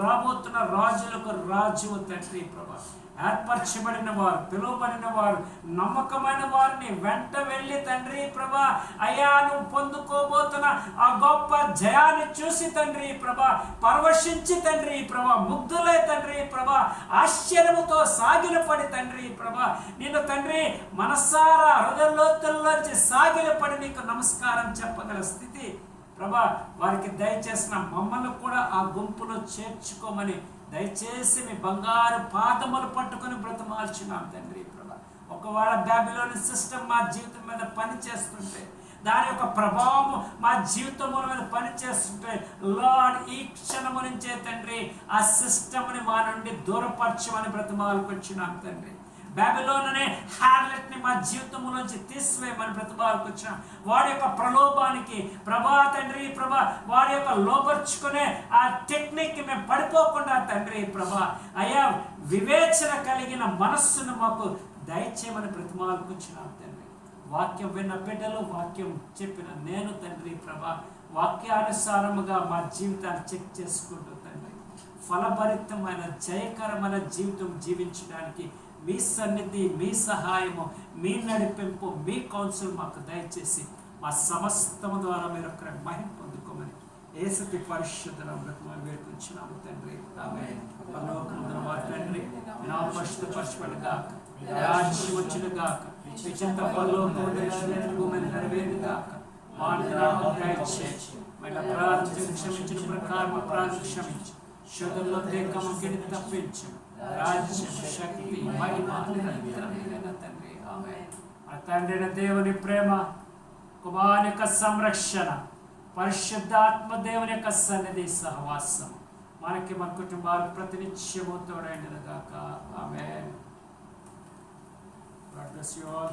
రాబోతున్న రాజులకు రాజు తండ్రి ప్రభా. ఏర్పరచబడిన వారు, పిలువబడిన వారు, నమ్మకమైన వారిని వెంట వెళ్ళి తండ్రి ప్రభా అయ్యా నువ్వు పొందుకోబోతున్న ఆ గొప్ప జయాన్ని చూసి తండ్రి ప్రభా పరవశించి తండ్రి ప్రభా ముగ్ధులై తండ్రి ప్రభా ఆశ్చర్యముతో సాగిలపడి తండ్రి ప్రభా నిన్ను తండ్రి మనసారా హృదయలోతుల్లోంచి సాగిలపడి నీకు నమస్కారం చెప్పగల స్థితి ప్రభా వారికి దయచేసిన మమ్మల్ని కూడా ఆ గుంపులో చేర్చుకోమని దయచేసి మీ బంగారు పాదములు పట్టుకొని బ్రతమాలు బ్రతిమాల్చున్నాం తండ్రి ప్రభా. ఒకవేళ బాబిలోని సిస్టమ్ మా జీవితం మీద పని చేస్తుంటే, దాని యొక్క ప్రభావం మా జీవితం మీద పనిచేస్తుంటే, లార్డ్ ఈ క్షణము నుంచే తండ్రి ఆ సిస్టమ్ని మా నుండి దూరపరచమని బ్రతిమాలుకొచ్చినాం తండ్రి. బాబిలోన్ అనే హార్లెట్ ని మా జీవితంలోంచి తీసివేయమని బ్రతిమాలుకొచ్చినాం. వాడి యొక్క ప్రలోభానికి ప్రభా తండ్రి ప్రభా, వాడి యొక్క లోపరుచుకునే ఆ టెక్నిక్ కి మేము పడిపోకుండా తండ్రి ప్రభా అయ్యా వివేచన కలిగిన మనస్సును మాకు దయచేయమని బ్రతిమాలుకొచ్చినాం తండ్రి. వాక్యం విన్న బిడ్డలు, వాక్యం చెప్పిన నేను తండ్రి ప్రభా వాక్యానుసారముగా మా జీవితాన్ని చెక్ చేసుకుంటూ తండ్రి ఫలభరితమైన జయకరమైన జీవితం జీవించడానికి మీ సన్నిధి, మీ సహాయము, మీ నడిపింపు, మీ కౌన్సిల్ మాకు దయచేసి మా సమస్తము ద్వారా మీరు అక్కడ మహిమ పొందుకోమని యేసు పరిశుద్ధ నామమున వేడుకుంటున్నాము తండ్రి. ఆమేన్. పరలోకమందున్న మా తండ్రి, మీ నామము పరిశుద్ధపరచబడును గాక, మీ రాజ్యం వచ్చును గాక, మీ చిత్త పరలోకమందు భూమిపై నెరవేరును గాక. మా దినాలను దయచేసి మన అపరాధములను క్షమించిన ప్రకారం మా అపరాధములను క్షమించి, శోధనలో దేకమును తప్పించు. రాజ్యం, శక్తి, మహిమ నిరంతరమైన తండ్రి. ఆమేన్. మన తండ్రి అయిన దేవుని ప్రేమ, కుమారుని యొక్క సంరక్షణ, పరిశుద్ధాత్మ దేవుని యొక్క సన్నిధి సహవాసం మనకి మన కుటుంబాలకు ప్రతినిత్యము తోడైనది గాక. ఆమేన్. God bless you all.